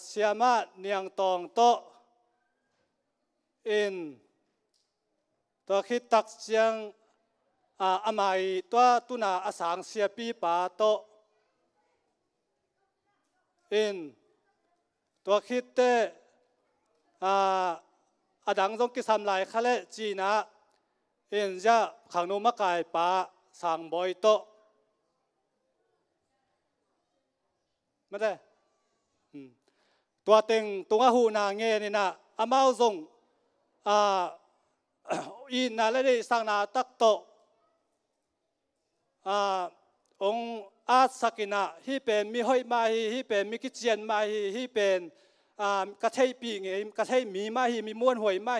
เสียมาเนียงตองโตอินตัวคิดตักเสียงอามายตัวตุนาอสังเสียปีป่าโตอินตัวคิดเตอดังจงกิสามลายเขาเล่จีนะอินจะขังนุมะกายป่าสังบอยโตไม่ได้ตัวเต็งตัวหูนาเงนี่นะอามาจงอินนาเลได้สังนาตักโตองอาสักินะที่เป็นมีห้อยมาที่เป็นมีกิจเจียนมาที่เป็นกระเทยปีเงกระเทยมีมามีม้วนหวยมา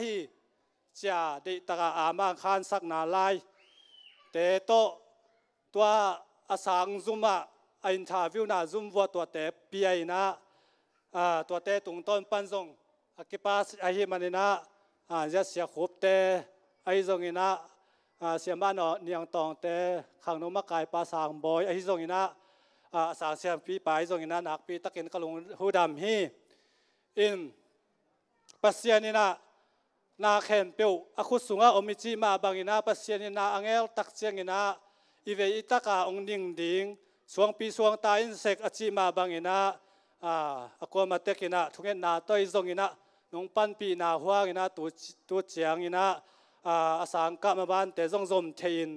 จะได้ตระอามาคานสักนาลายแต่โตตัวอาสังซุมะอินทาวิวนาซุมวัวตัวเตะปีไอนะตัวเตะตรงต้นปันซงกิปัสไอฮิมันนะจะเสียขบเตะไอซงอินะเสียบ้านเนียงตองเตะขังนมะกายปลาสางบอยไอซงอินะสางเสียปีไปซงอินะนักปีตะเกินกะลุงหูดำฮีอินปัสเซียนินะนาเข็นเปียวอคุสุงะอมิจิมาบังอินะปัสเซียนินะอังเอลตักเจียงอินะอีเวอิตากาองดิ่งดิ่งสวงปีสวงตาอินเสกอจิมาบังอินะอากมาเตกินะทุกเงินนาตัวอิซงอินะนงปันปีนาหัวอินะตัวเจียงอินะอาสังกะมาบ้านเตจงจมเทียน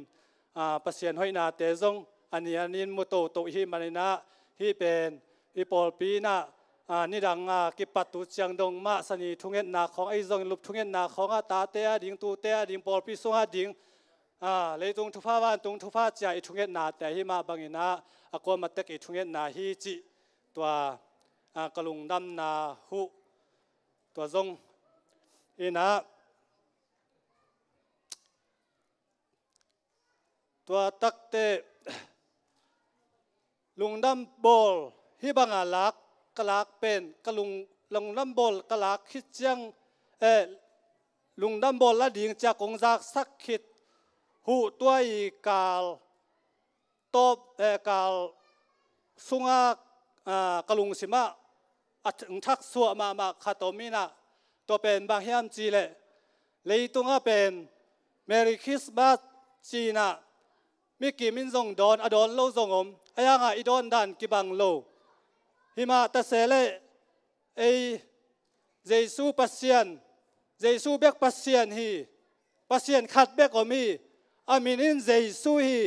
ปัสเซียนห้อยนาเตจงอันนี้มุโตโตฮิมันนะฮิเป็นฮิปอลปีนะนี่ดังกิปัตตุเจียงดงมาสนีทุกเงินนาของไอซงลุบทุกเงินนาของตาเตะดิ่งตูเตะดิ่งปอลปีสวงดิ่งเลยตรงทุพาวันตรงทุพาใจทุกเงินนาแต่ฮิมาบังอินะอากมาเตกิทุกเงินนาฮิจิตัวกลุงดำนาหุตัวจงอินะตัวตักเตลุงดำบอลฮิบังอาลักกลักเป็นกลุงดำบอลกลักคิดจังลุงดำบอลละดิ่งจากกงจากสักคิดหูตัวอีกาลตบกาลสุงากลุงสิมาอังทักสัวมาคาโตมินะตัวเป็นบางยามจีเลยตุงเป็นเมริคริสต์มาสจีนะมิกิมินซงดอนอดอนโลซงอมไอ้ยังอีดอนดันกิบังโลหิมาตะเสเลไอเจซูปัสเซียนเจซูเบกปัสเซียนฮีปัสเซียนขัดเบกอมีอามินินเจซูฮี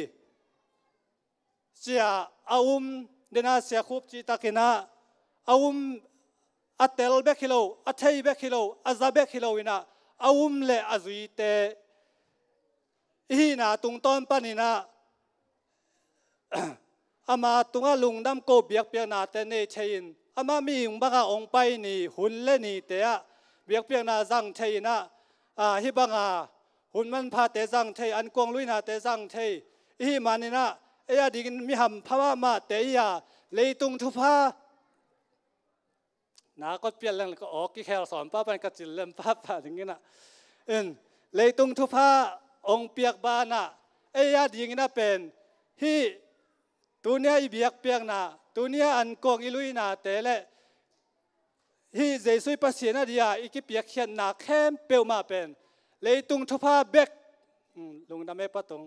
เจียอาอุมเดนาเสียคุบจีตากินาอาอุมอัตเตลเบกิโลอัตเทยเบกิโลอาซาเบกิโลวินาอาอุมเลอาซุยเตฮีนาตุงต้นปานินาอามาตุงลุงดำโกเบียกเปียนาเตเนเชินอามามีองบังองไปนี่หุ่นเล่นี่เตะเบียกเปียนาจังเทนะฮิบังหุ่นมันพาเตจังเทอันกวงลุยนาเตจังเทฮีมานินะเอียดินมีหำพะว่ามาเตยาเลยตุงทุพานาก็เปลี่ยนเรื่องก็ออกกี่แคลสอนป้าเป็นกระจิลเล่มป้าอย่างนี้นะเลยตุงทุพาองเปียกบานะเอียดินนะเป็นฮีตัวเนี้ยอีเบียกเปียกนาตัวเนี้ยอันกองอีลุยนาเตะเลยฮีเจสุยปัสเซียนาดียอีกิเปียกเขียนนาแคมเปียวมาเป็นเลยตุงทุพาเบกลุงดำไม่ปะตง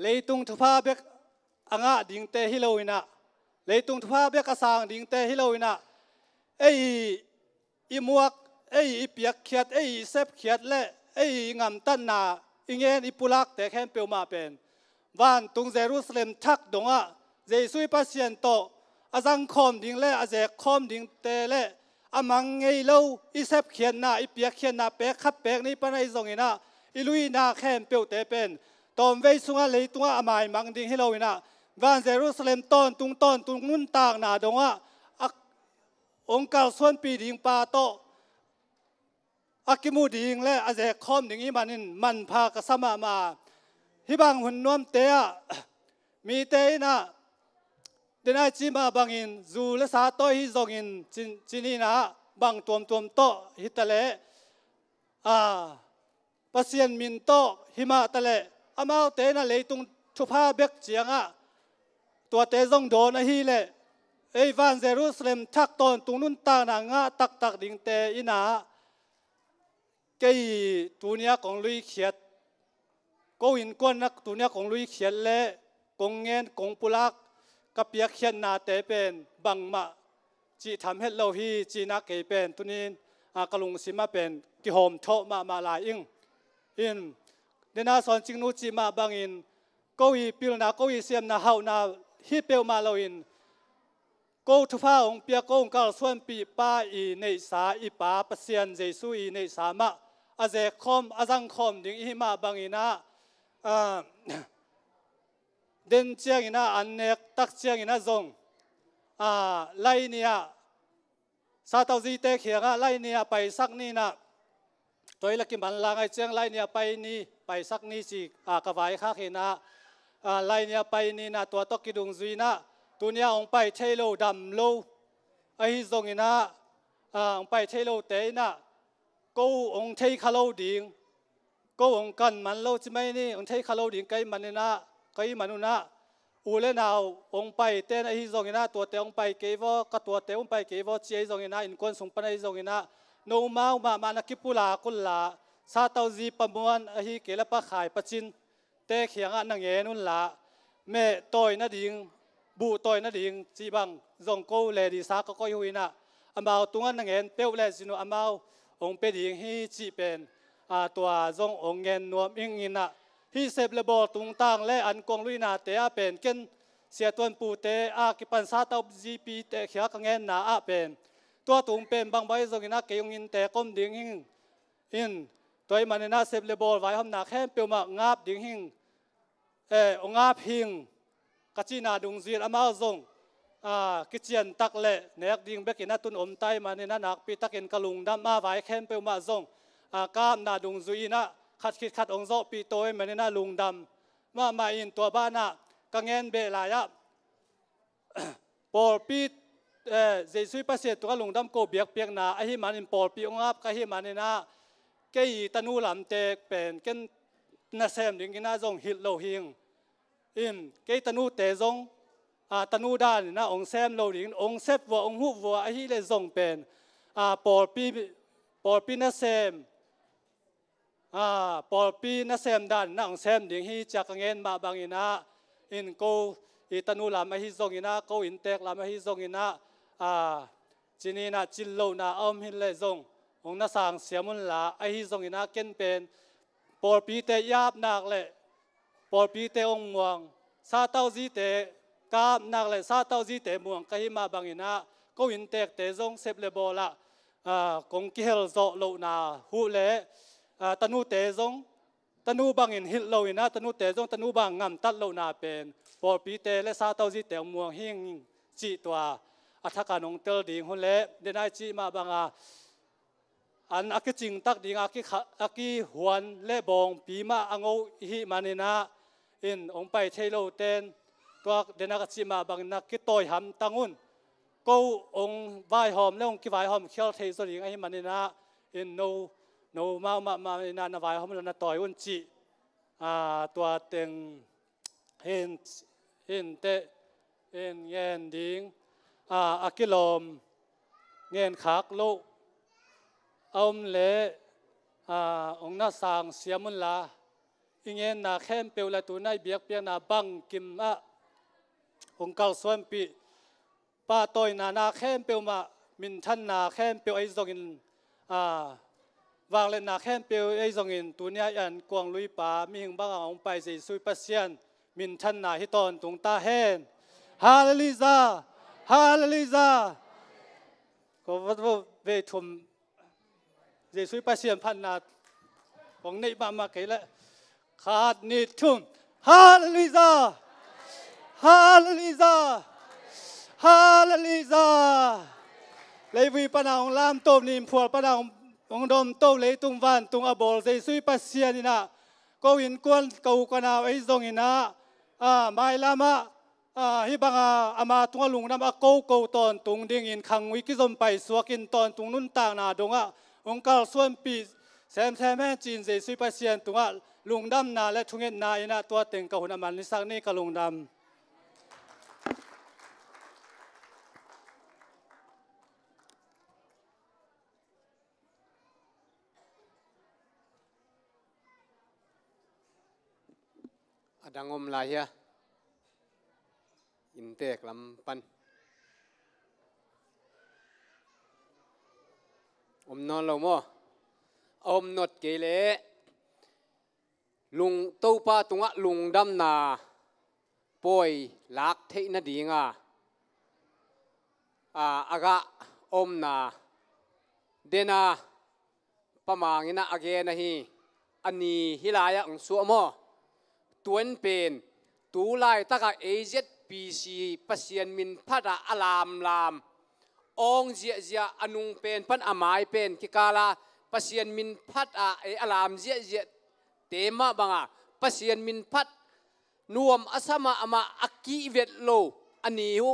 เลยตุงทุพาเบกอ่างดิ่งเตฮิโลวินะเลยตุงทุพาเบกสางดิ่งเตฮิโลวินะอีมวกอีเปียกเขียดเซฟเขียดเละงำตันนาอีเงี้ยอีปุลักแต่แค่เปียวมาเป็นวันตุงเยรูซาเล็มทักดงเจสุยปัสเซียนโตอาจังคอมดิ่งเละอาเจคอมดิ่งเตเละอามังเงยโลอีเซฟเขียนนาอีเปียกเขียนนาเป๊กขับเป๊กนี่ปนัยทรงอินะอีลุยนาแค่เปียวเตเป็นตอนเวสุงะเลยตุงอาหมายมังดิ่งฮิโลวินะวันเยรูซาเล็มต้นตุงนุ่นตากนาดงองค์การส่วนปีดิ่งปาโต อากิมูดิงและอาเจคอมดิงอีมันพากสมามาฮิบังหุ่นนวมเตะมีเตะนะเดนายจิมาบังอินจูเลสาโตฮิจงอินจินีนะบังตัวโตฮิตะเลปัสยันมินโตหิมาตะเลอามาเตนะเลยตุงทุพาเบกเจียงตัวเตจงโดนฮีเลเอวันเยรูซาเล็มทักตอนตุงนุนตานางะตักดิงเตอินาเกยตัวเนี้ยของลุยเขียดก็อินกวนนักตัวเนี้ยของลุยเขียดเละกงเงินกงปุลักกับเปียกเขียนนาเตเป็นบังมาจีทำให้เราฮีจีนักเกยเป็นตัวนี้กลุงสิมาเป็นกิโฮมโทมาลายอิงอินเดน่าสอนจิงนูจีมาบังอินก็อีปิลนาก็อีเสียมนาเฮานาฮิเปลมาเราอินก็ทุพาองเปียกองกัลส่วนปีป้าอีในสาอีป้าปัสยันเจสุอีในสามะอาเจคอมอาจังคอมดิ่งอิมาบังอินาเดินเจียงอินาอันเนกตักเจียงอินาจงไลเนียซาตาวจีเตเขียงไลเนียไปสักนี่นะตัวเล็กมันลางไอเจียงไลเนียไปนี่ไปสักนี่สิกระไว้ข้าเขนะไลเนียไปนี่นะตัวตกกิดุงจุยนะตัวเนี้ยองไปเทโลดำโลไอจงอินะองไปเทโลเตนะกูองเทคาโลดิ่งกูองกันมันโลจิไม่นี่องเทคาโลดิ่งไกมันนี่นะไกมันนู่นนะอูเลนาวองไปเต้นไอจงอินะตัวเตองไปเกวก็ตัวเตองไปเกวเจียจงอินะอินคนส่งไปไอจงอินะโนมามานักกิปุลากุลลาซาตาวจีประมวลไอเกลปะขายปะจินเตะเขียงนังเงนุนละเมตอยนาดิงบูตอยนาดิงจีบังจงกูเลดีสาก็ยุยนะอามาตุงันนังเงินเปียวเลจิโนอามาองเป็ดิงฮีจีเป็นตัวจงองเงินนวมอิงอินะฮีเซบเลบอตุงตังและอันกงลุยนาเตะเป็นเกนเสียตัวปูเตะกิปันซาตาวจีปีเตะเขียกังเงินนาเป็นตัวตุงเป็นบางใบจงอินะเกี่ยงอินเตะก้มดิ่งหิงอินตัวมันน่าเซบเลบอลไว้หอมหนักแค่เปียวมางาบดิ่งหิงองอาพิงกัจจินาดุงจีอามาจงกิจยันตักเละเนกดิ่งเบกินาตุนอมไตมันนี่นะนักปีตักเอ็นกะลุงดำมาไว้แค่เปียวมาจงกามนาดุงจีนะขัดคิดขัดองโซปีโตมันนี่นะลุงดำมาอินตัวบ้านะกังเงินเบลายะปอลปีเจสุยปัสเซตัวลุงดำโกเบียกเปียกนาไอฮิมันอินปอลปีองอาบกะฮิมันนี่นะเกยตนูลำเตกเป็นกันนาเซมดิ่งกินาจงฮิตโลหิงอินเกยตนูเตจงตนูด้านนะองเซมโลดิ่งองเซฟวัวองหูวัวไอฮิเลจงเป็นปอลปีนาเซมปอลปีนาเซมด้านนะองเซมดิ่งฮิจากเงินมาบางอินะอินโกอิตนูลำไอฮิจงอินะโกอินเตกลำไอฮิจงอินะจินีนะจิลโลนะอมฮิเลจงองนาสังเสียมุนละไอฮิจงอินะเกนเป็นปอลปีเตยาบนักเลยปอลปีเตองมวงซาเต้าจีเตกาบนักเลยซาเต้าจีเตมวงกะฮิมาบางอินะก็อินเตกเตจงเซบเลโบละกงกิเฮลโซโลนาฮูเลตนูเตจงตนูบางอินฮิลโลอินะตนูเตจงตนูบางงำตัดโลนาเป็นปอลปีเตและซาเต้าจีเตมวงหิงจีตัวอัฐการองเตลดิ่งหุ่นเละเดนายจีมาบางอันอากิจิงตักดิ่งอากิหวนเล่บองปีมาอังโอฮิมานินะอินองไปเทโลเตนตัวเดนักจิมาบางนักกิตอยหำตังุนกูองวายหอมแล้วองกิวายหอมเขียวเทสดิ่งไอฮิมานินะอินโนมานินะนวายหอมแล้วนต่อยอุนจิตัวเต็งเห็นเตเห็นเงินดิ่งอากิลมเงินขากโลอมเละองน่าสังเสียมุนละอิงเงินนาเข้มเปลวละตัวนั้นเบียกเปียนาบังกิมองกัลส่วนปีป้าตอยนาเข้มเปลวมามินทันนาเข้มเปลวไอจงอินวางเล่นนาเข้มเปลวไอจงอินตัวนี้อันกวางลุยป่ามีหิงบังองไปเสียสุยปัสเซียนมินทันนาฮิตอนตรงตาเฮนฮาเลลูยาก็วัดว่าเวทุมเจสุยปัสเซียนพันนาของในมาเกละขาดนิทุมฮาเลลูยาเลยวีปนางลามโตมนิมพวดปนาง องดมโตเลยตุงวันตุงอบอลใจซุยปัสเซียนี่นะก็วินกวนเกากันเอาไอ้ทรงอินะไม่ละมะฮิบังอามาตุงลุงนำอาโกตอนตุงดิ่งอินขังวิกิจมไปสวกินตอนตุงนุ่นต่างนาดงองค์การส่วนปีแซมแม่จีนใจซุยปัสเซียนตุงลุงดำนาและทุงเงินนาอินะตัวเต็งกับหุ่นมันนิสักนี่กับลุงดำดังอมลายฮะอินเตกลำปันอมนอนเราโมอมนดเกเลลุงตู้ป้าตุงะลุงดำนาป่วยลักเทนดีงาอากะอมนาเดนาประมาณนั้นอเกนะฮีอันนี้ฮิลายะองสัวโมตัวเป็นตัวลายตะกะAZPC ปัสยันมินพัดอลามลามองเจียอนุงเป็นพันอามายเป็นกิกาลาปัสยันมินพัดอลามเจียเตมะบังปัสยันมินพัดนวมอสมาอามาอักกีเวทโลอันนี้หู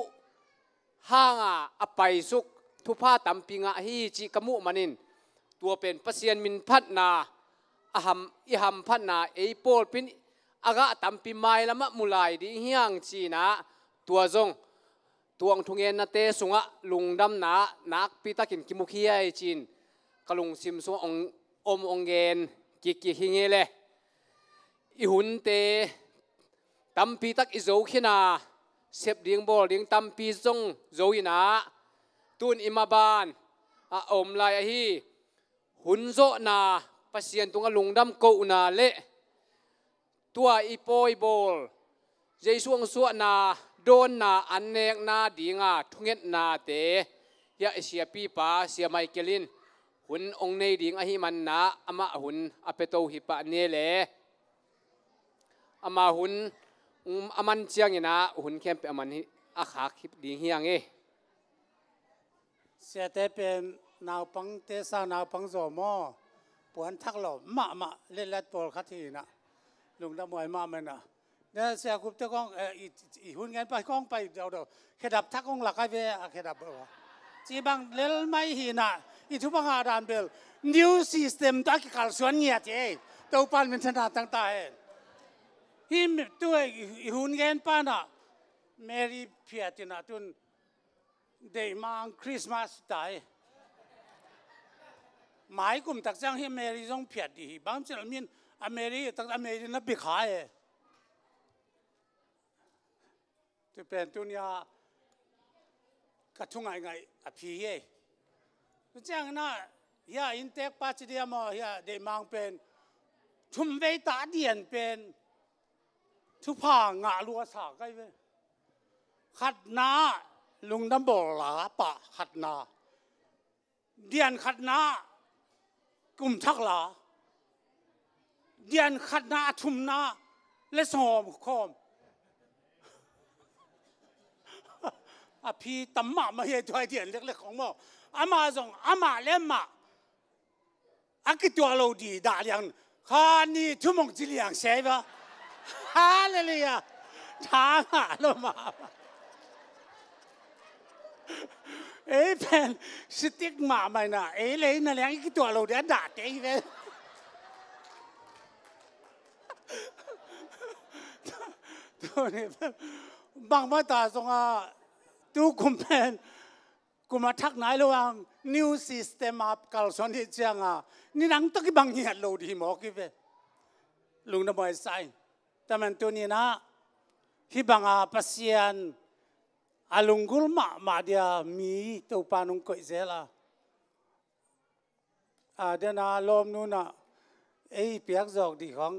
ห่างอไปสุกทุพาตัมปิงฮีจิกมุมันินตัวเป็นปัสยันมินพัดนาอิหัมพัดนาโปลปินอากาตัมปิไมละมะมุลายดิเฮียงจีนะตัวจงตัวงทุงเงินนาเตสุงะลุงดำนานักพิตากินกิมุขีไอจีนกลุงซิมสุงองเงินกิหิงเอเลอิหุนเตตัมปิตักอิโจขินาเสพเดียงบอลเดียงตัมปิจงโจยินาตุนอิมาบานอมลายฮีหุนโจนาปัสยันตุงะลุงดำโกนาเลตัวอีโปยบอลใจช่วงส่วนนาโดนนาอันเนกนาดีงาทุงเงินนาเตยาเสียปีป้าเสียไมเคิลินหุ่นองในดิ่งอหิมันนาอามาหุ่นอเปโตหิปะเนเลอามาหุ่นอามันเชียงนะหุ่นเข้มเปอามันอาขาคิบดิ่งเฮียงเอเสียแต่เป็นนาวปังเตสานาวปังโซมอปวนทักหลอมาเล่นลัดโปลคัทีนะลุงดำมวยมามันนะเนี่ยเสียคุบเจ้าก้องอีหุ่นกันไปก้องไปเดี๋ยวแค่ดับทักก้องหลักไอเวแค่ดับเออจีบังเล่นไม่หินะอีทุบงอาดานเบล new system ตะกี้การส่วนเงียเจ้ตัวปันเป็นชนะต่างๆฮิมตัวอีหุ่นกันป้านะแมรี่เพียตินะตุนเดย์มังคริสต์มาสตายหมายกลุ่มตักจังให้แมรี่ต้องเพียดีบางเจ้ามีนอเมริกตั้งอเมริกนับไปขายจะเป็นตัวนี้กระทุ่งไงอภิเยจังนะเฮียอินเตกปัจจัยมาเฮียเดมังเป็นชุมเวตาเดียนเป็นทุพางาลัวสากไงเว้ขัดนาลุงดำบ่ลาปะขัดนาเดียนขัดนากลุ่มทักลาเดียนขัดนาทุมนาและสอมคอมพี่ตั้มมาเฮียตัวเดียนเล็กๆของมั่วอามาส่งอามาเล่มมาอากิตัวเราดีด่าเลี้ยงข้านี่ทุ่มงจิเลี้ยงใช่ปะฮาเลลูยาท้ามาลงมาเป็นสติ๊กมาไหมนะเลยนั่นเลี้ยงกิตัวเราเดี๋ยวด่าเจ๊เลยตัวนี้บางมาตาส่งตูกุมเป็นกุมมาทักนายระหว่าง new system up กัลสอนที่เจียงนี่นังตะกี้บางอย่างเราดีหมอกี่เวลุงน้ำมันใส่แต่มันตัวนี้นะที่บางปัสยันอาลุงกุลมาเดียมีตัวปานุงกุยเซล่าเดี๋ยวนะลมนู่นเปียกจอกดีของ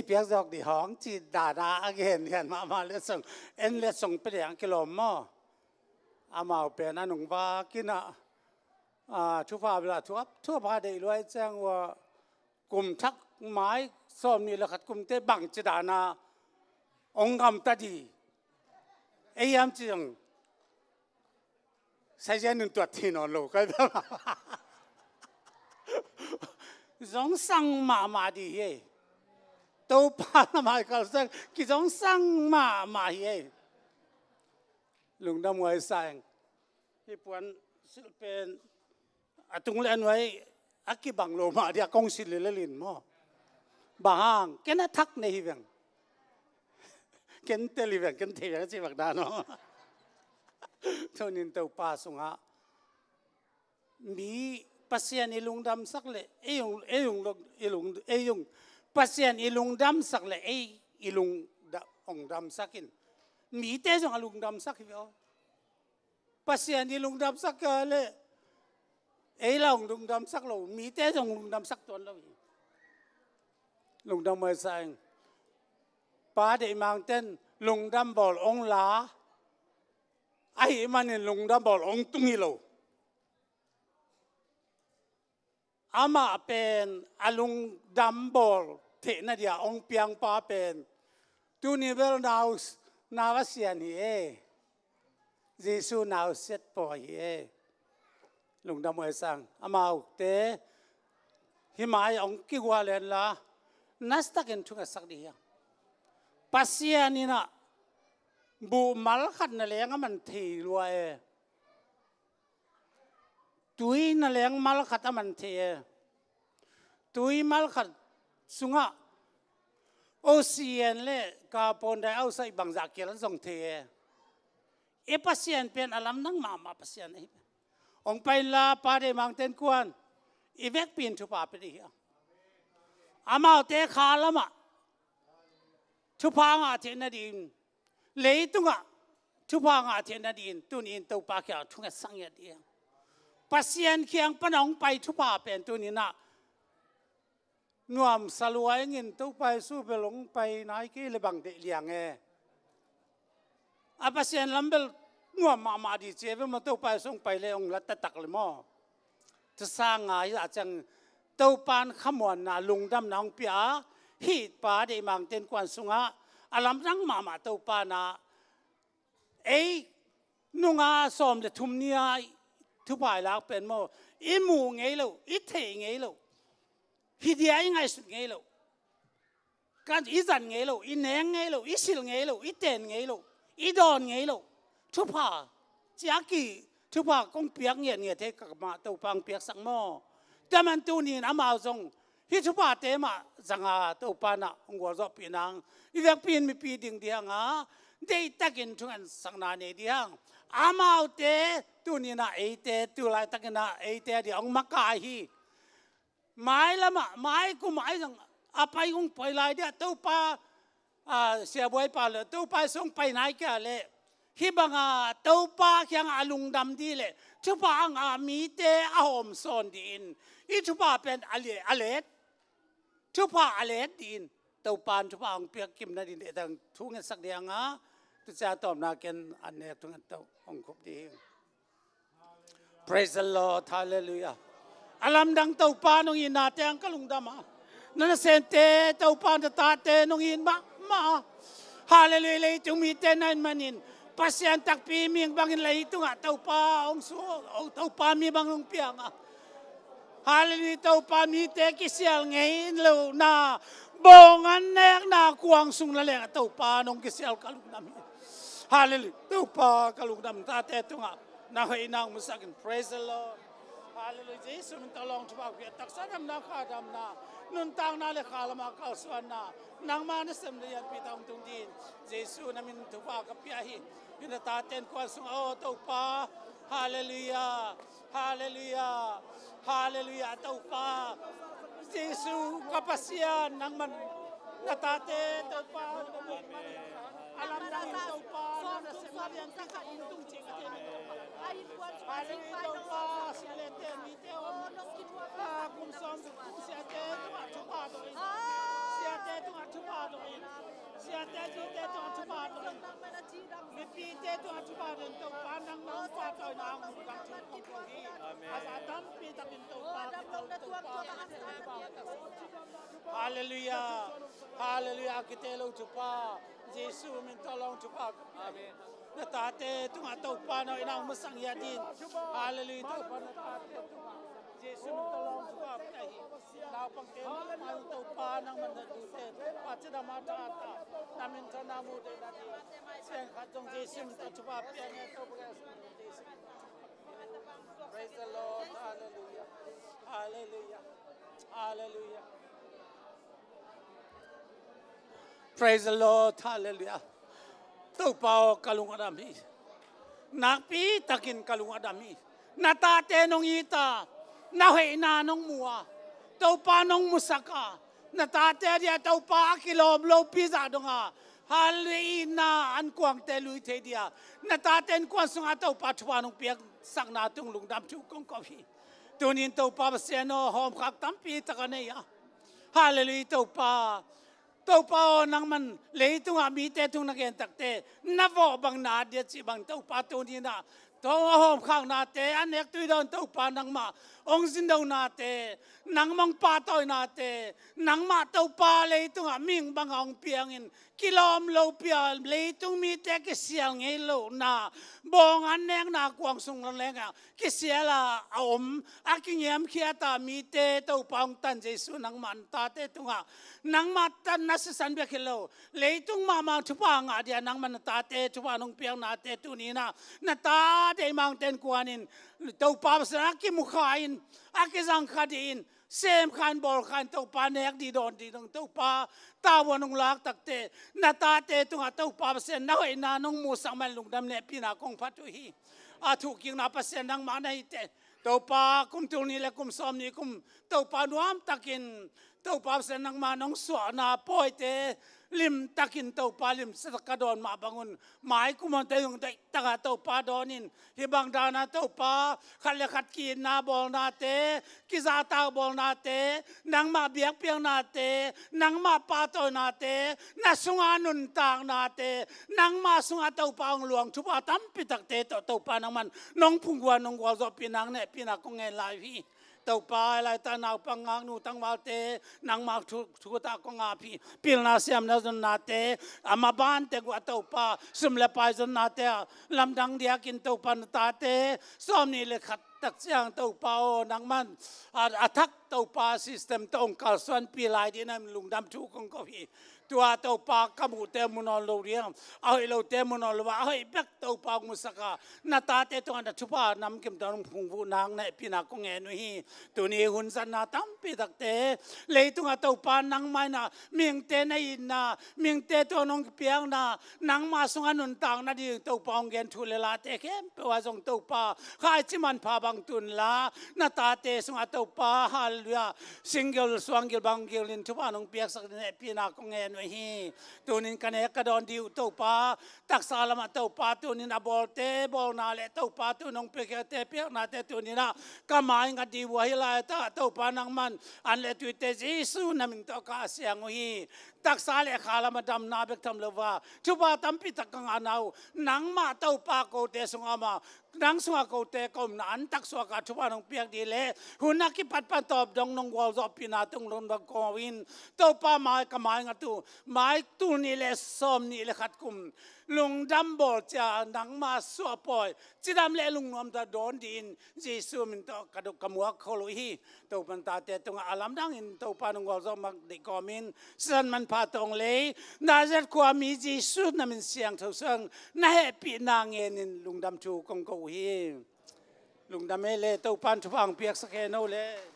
เปียกจอกดีของจีดานาเห็นมาเลี้ยส่งเลี้ยส่งไปเลี้ยงกิโลมออามาเป็นนั่นหนุ่มว่ากินทุกภาพละทั่วภาคได้รวยแจ้งว่ากลุ่มทักไม้ส้มนี่แหละขัดกลุ่มเตะบังจีดานาองค์กำตัดดียามจีงใส่ใจหนึ่งตัวที่นอนโลกก็แบบ giống sang mà đi hè đâu pa là mà cái sang cái giống sang mà hè lùng đâm ngoài sang thì buồn sự bên tung lên vậy cái bằng lô mà đi công sự lên lên mà bang cái nó thắc này vậy cái tele vậy cái thế vậy chỉ bạc đàn nó cho nên tàu pa sung ha mi pasien ilung dam sak le eyung pasien ilung dam sak le ilung da ong dam sakin mi te jong alung dam sak hi pasien ilung dam sak le long lung dam sak lo mi te jong lung dam sak ton lo lung dam mai sang pa de mang ten lung dam bol ong la ai man lung dam bol ong tung hi lo ama pen alung dambol te na dia ong piang pa pen tu nivel now sian hi Jesu now set po hi lung dam ai sang ama te himai ong ki wa len la nasta ken thunga sak di ya pasian ni na bu mal khat na leng man thi lua e tui na leng mal khat man the tui mal khat sunga ocean le carbon dioxide bang za kel zong the e pasien pen alam nang ma pasien e ong pai la pa de mang ten kwan i vek pin thu pa pe di amao te kha lama thu pa nga the na din le tunga thu pa nga the na din tun in to pa kya thunga sang ya di pasien khiang panong pai thu pa pen tu ni na nuam saluai ngin to pai su belong pai nai ki le bang de liang e a pasien lambel nuam ma di che ve ma to pai song pai le ong la ta tak le mo ta sa nga ya chang to pan khamon na lung dam nang pia hi pa de mang ten kwan sunga alam rang ma to pa na ei nunga som le thum nia thu pai lak pen mo i mu ngei lo i the ngei lo hi dia i ngai su ngei lo kan i zan ngei lo i neng ngei lo i sil ngei lo i ten ngei lo i don ngei lo thu pa chia ki thu pa kong piak nge nge the ka ma to pang piak sang mo ta man tu ni na ma zong hi thu pa te ma zanga to pa na ngor zo pinang i vek pin mi pi ding dia nga dei takin thungan sang na ne dia amau te tu ni na e te tu lai takina e te di ong makai hi mai lama mai ku mai jang apai ong pai lai dia to pa sia boy pa le to pa song pai nai ka le hi banga to pa kyang alung dam di le chu pa nga mi te a hom son din i chu pa pen ale chu pa ale din to pan chu pa ong pek kim na din de dang thu nge sak dia nga tu cha tom na ken an ne tu ngan to ong khop di praise the Lord hallelujah alam dang to pa nong ina te ang kalung dama na sente to pa ta te nong in ma hallelujah le tu mi te nan manin pasien tak pi ming bangin lai tu nga to pa ong su to pa mi bang nong piang hallelujah to pa mi te ki sial ngei lo na bong an nek na kuang sung la le to pa nong ki sial kalung dam hallelujah to pa kalung dam ta te tu nga na hoi nang musakin praise the Lord hallelujah Jesus min talong chuba ki tak sanam na kha dam na nun tang na le khala ma ka swan na nang ma na sem le yan pi tang tung din Jesus na min tu pa ka pia hi in ta ten kwa sung o to pa hallelujah hallelujah hallelujah to pa Jesus kapasian nang man na ta te to pa alam na to pa na sem na yan ka ka intung ching hallelujah to pa silete mi te o kum som sia te tu pa do sia te tu pa do sia te tu pa do mi pi te tu pa do to pa nang nang pa to nang ka tu ko hi asan pi ta bin to pa hallelujah hallelujah kitelo tu pa Jesus min tolong tu pa amen na tate tu nga to pa no inang masang ya din hallelujah to pa na tate tu Jesu min tolong suka kai nau pang te man to pa nang man du te pa che da ma ta ta namin ta namu de na di sen kha jong Jesu min ta chupa pe nge to praise the Lord hallelujah hallelujah hallelujah praise the Lord hallelujah to pa kalung adam hi nakpi takin kalung adam hi natate nong ita na hei na nong mua tau pa nong musaka natate dia tau pa kilom lo pizza donga hali na an kuang te lui te dia natate kuang sunga tau pa chwa nong piak sak na tung lung dam chu kong ko hi tunin tau pa seno hom khak tampi takane ya hallelujah tau pa nang man leitung ami te tung na gen takte na vo bang na dia chi bang tau pa tunin na to hom khang na te anek tui don tau pa nang ma ong sin dau na te nang mang pa toy na te nang ma tau pa leitung aming bang ong piang in kilom lo pia leitung mi te ke siang nge lo na bong anek na kwang sung lenga ke siala om akingem khiata mi te tau pa ong tan Jesu nang man ta te tunga nang ma tan na san be khelo leitung ma ma chupa nga dia nang man ta te chupa nong piang na te tu ni na ta de mang ten kwanin tau pa sa ki mukhain akizang khadin sem khan bol khan tau pa nek di don di nong tau pa ta wonong lak takte na ta te tunga tau pa sen na hoi na nong mu sang man lung dam ne pina kong phatu hi a thu king na pa sen nang ma nei te tau pa kum tu ni le kum som ni kum tau pa nuam takin tau pa sen nang ma nong so na poi te lim takin tau pa lim sakadon ma bangun mai kumon te yung taga tau pa donin hibang dana tau pa khale khat ki na bol na te kiza ta bol na te nang ma biak piang na te nang ma pa to na te na sunga nun tang na te nang ma sunga tau pa ong luang chupa tam pitak te tau pa nang man nong phungwa nong wa zo pinang ne pinakong nge lai hi tau pa lai ta nau pangang nu tang mal te nang ma thu ta ko nga phi pil na siam na zon na te ama ban te gwa tau pa sum le pai zon na te lam dang dia kin tau pa na ta te som ni le khat tak siang tau pa o nang man athak tau pa system tong kal swan pi lai di nam lung dam thu kong ko phi tua tau pa kamu te munon lo riang ai lo te munon lo ai bek tau pa musaka na ta te to na chupa nam kim dang phung vu nang ne pina ko nge nu hi tu ni hun san na tam pi tak te le tu nga tau pa nang mai na ming te na in na ming te to nong piang na nang ma sunga nun tang na di tau pa ong gen thu le la te kem pe wa jong tau pa khai chi man pha bang tun la na ta te sunga tau pa hallelujah single swangil bangil in chupa nong piak sak ne pina ko nge hi tunin kane ka don diu to pa tak salama to pa tunin abol te bol na le to pa tu nong pe te pe na te tunina kamai nga di wa hila ta to pa nang man an le tu te Jesu na min to ka siang hi tak sale khala ma dam na bek tham lova chuba tam pi tak ang anau nang ma to pa ko te sunga ma nang sunga ko te kom na an tak so ka chuba nong piak di le huna ki pat pat top dong nong wal zo pina tung long ba ko win to pa mai kamai nga tu mai tu ni le som ni le khat kum lung dam bol cha nang ma so poi chi dam le lung nom da don din Jesu min to ka do kamwa kholo hi to pan ta te tung alam dang in to pa nong wal zo mak de komin san man pa tong le na zet kwa mi Jesu na min siang tho sang na happy na ngen in lung dam chu kong ko hi lung dam le to pan chu ang piak sa ke no le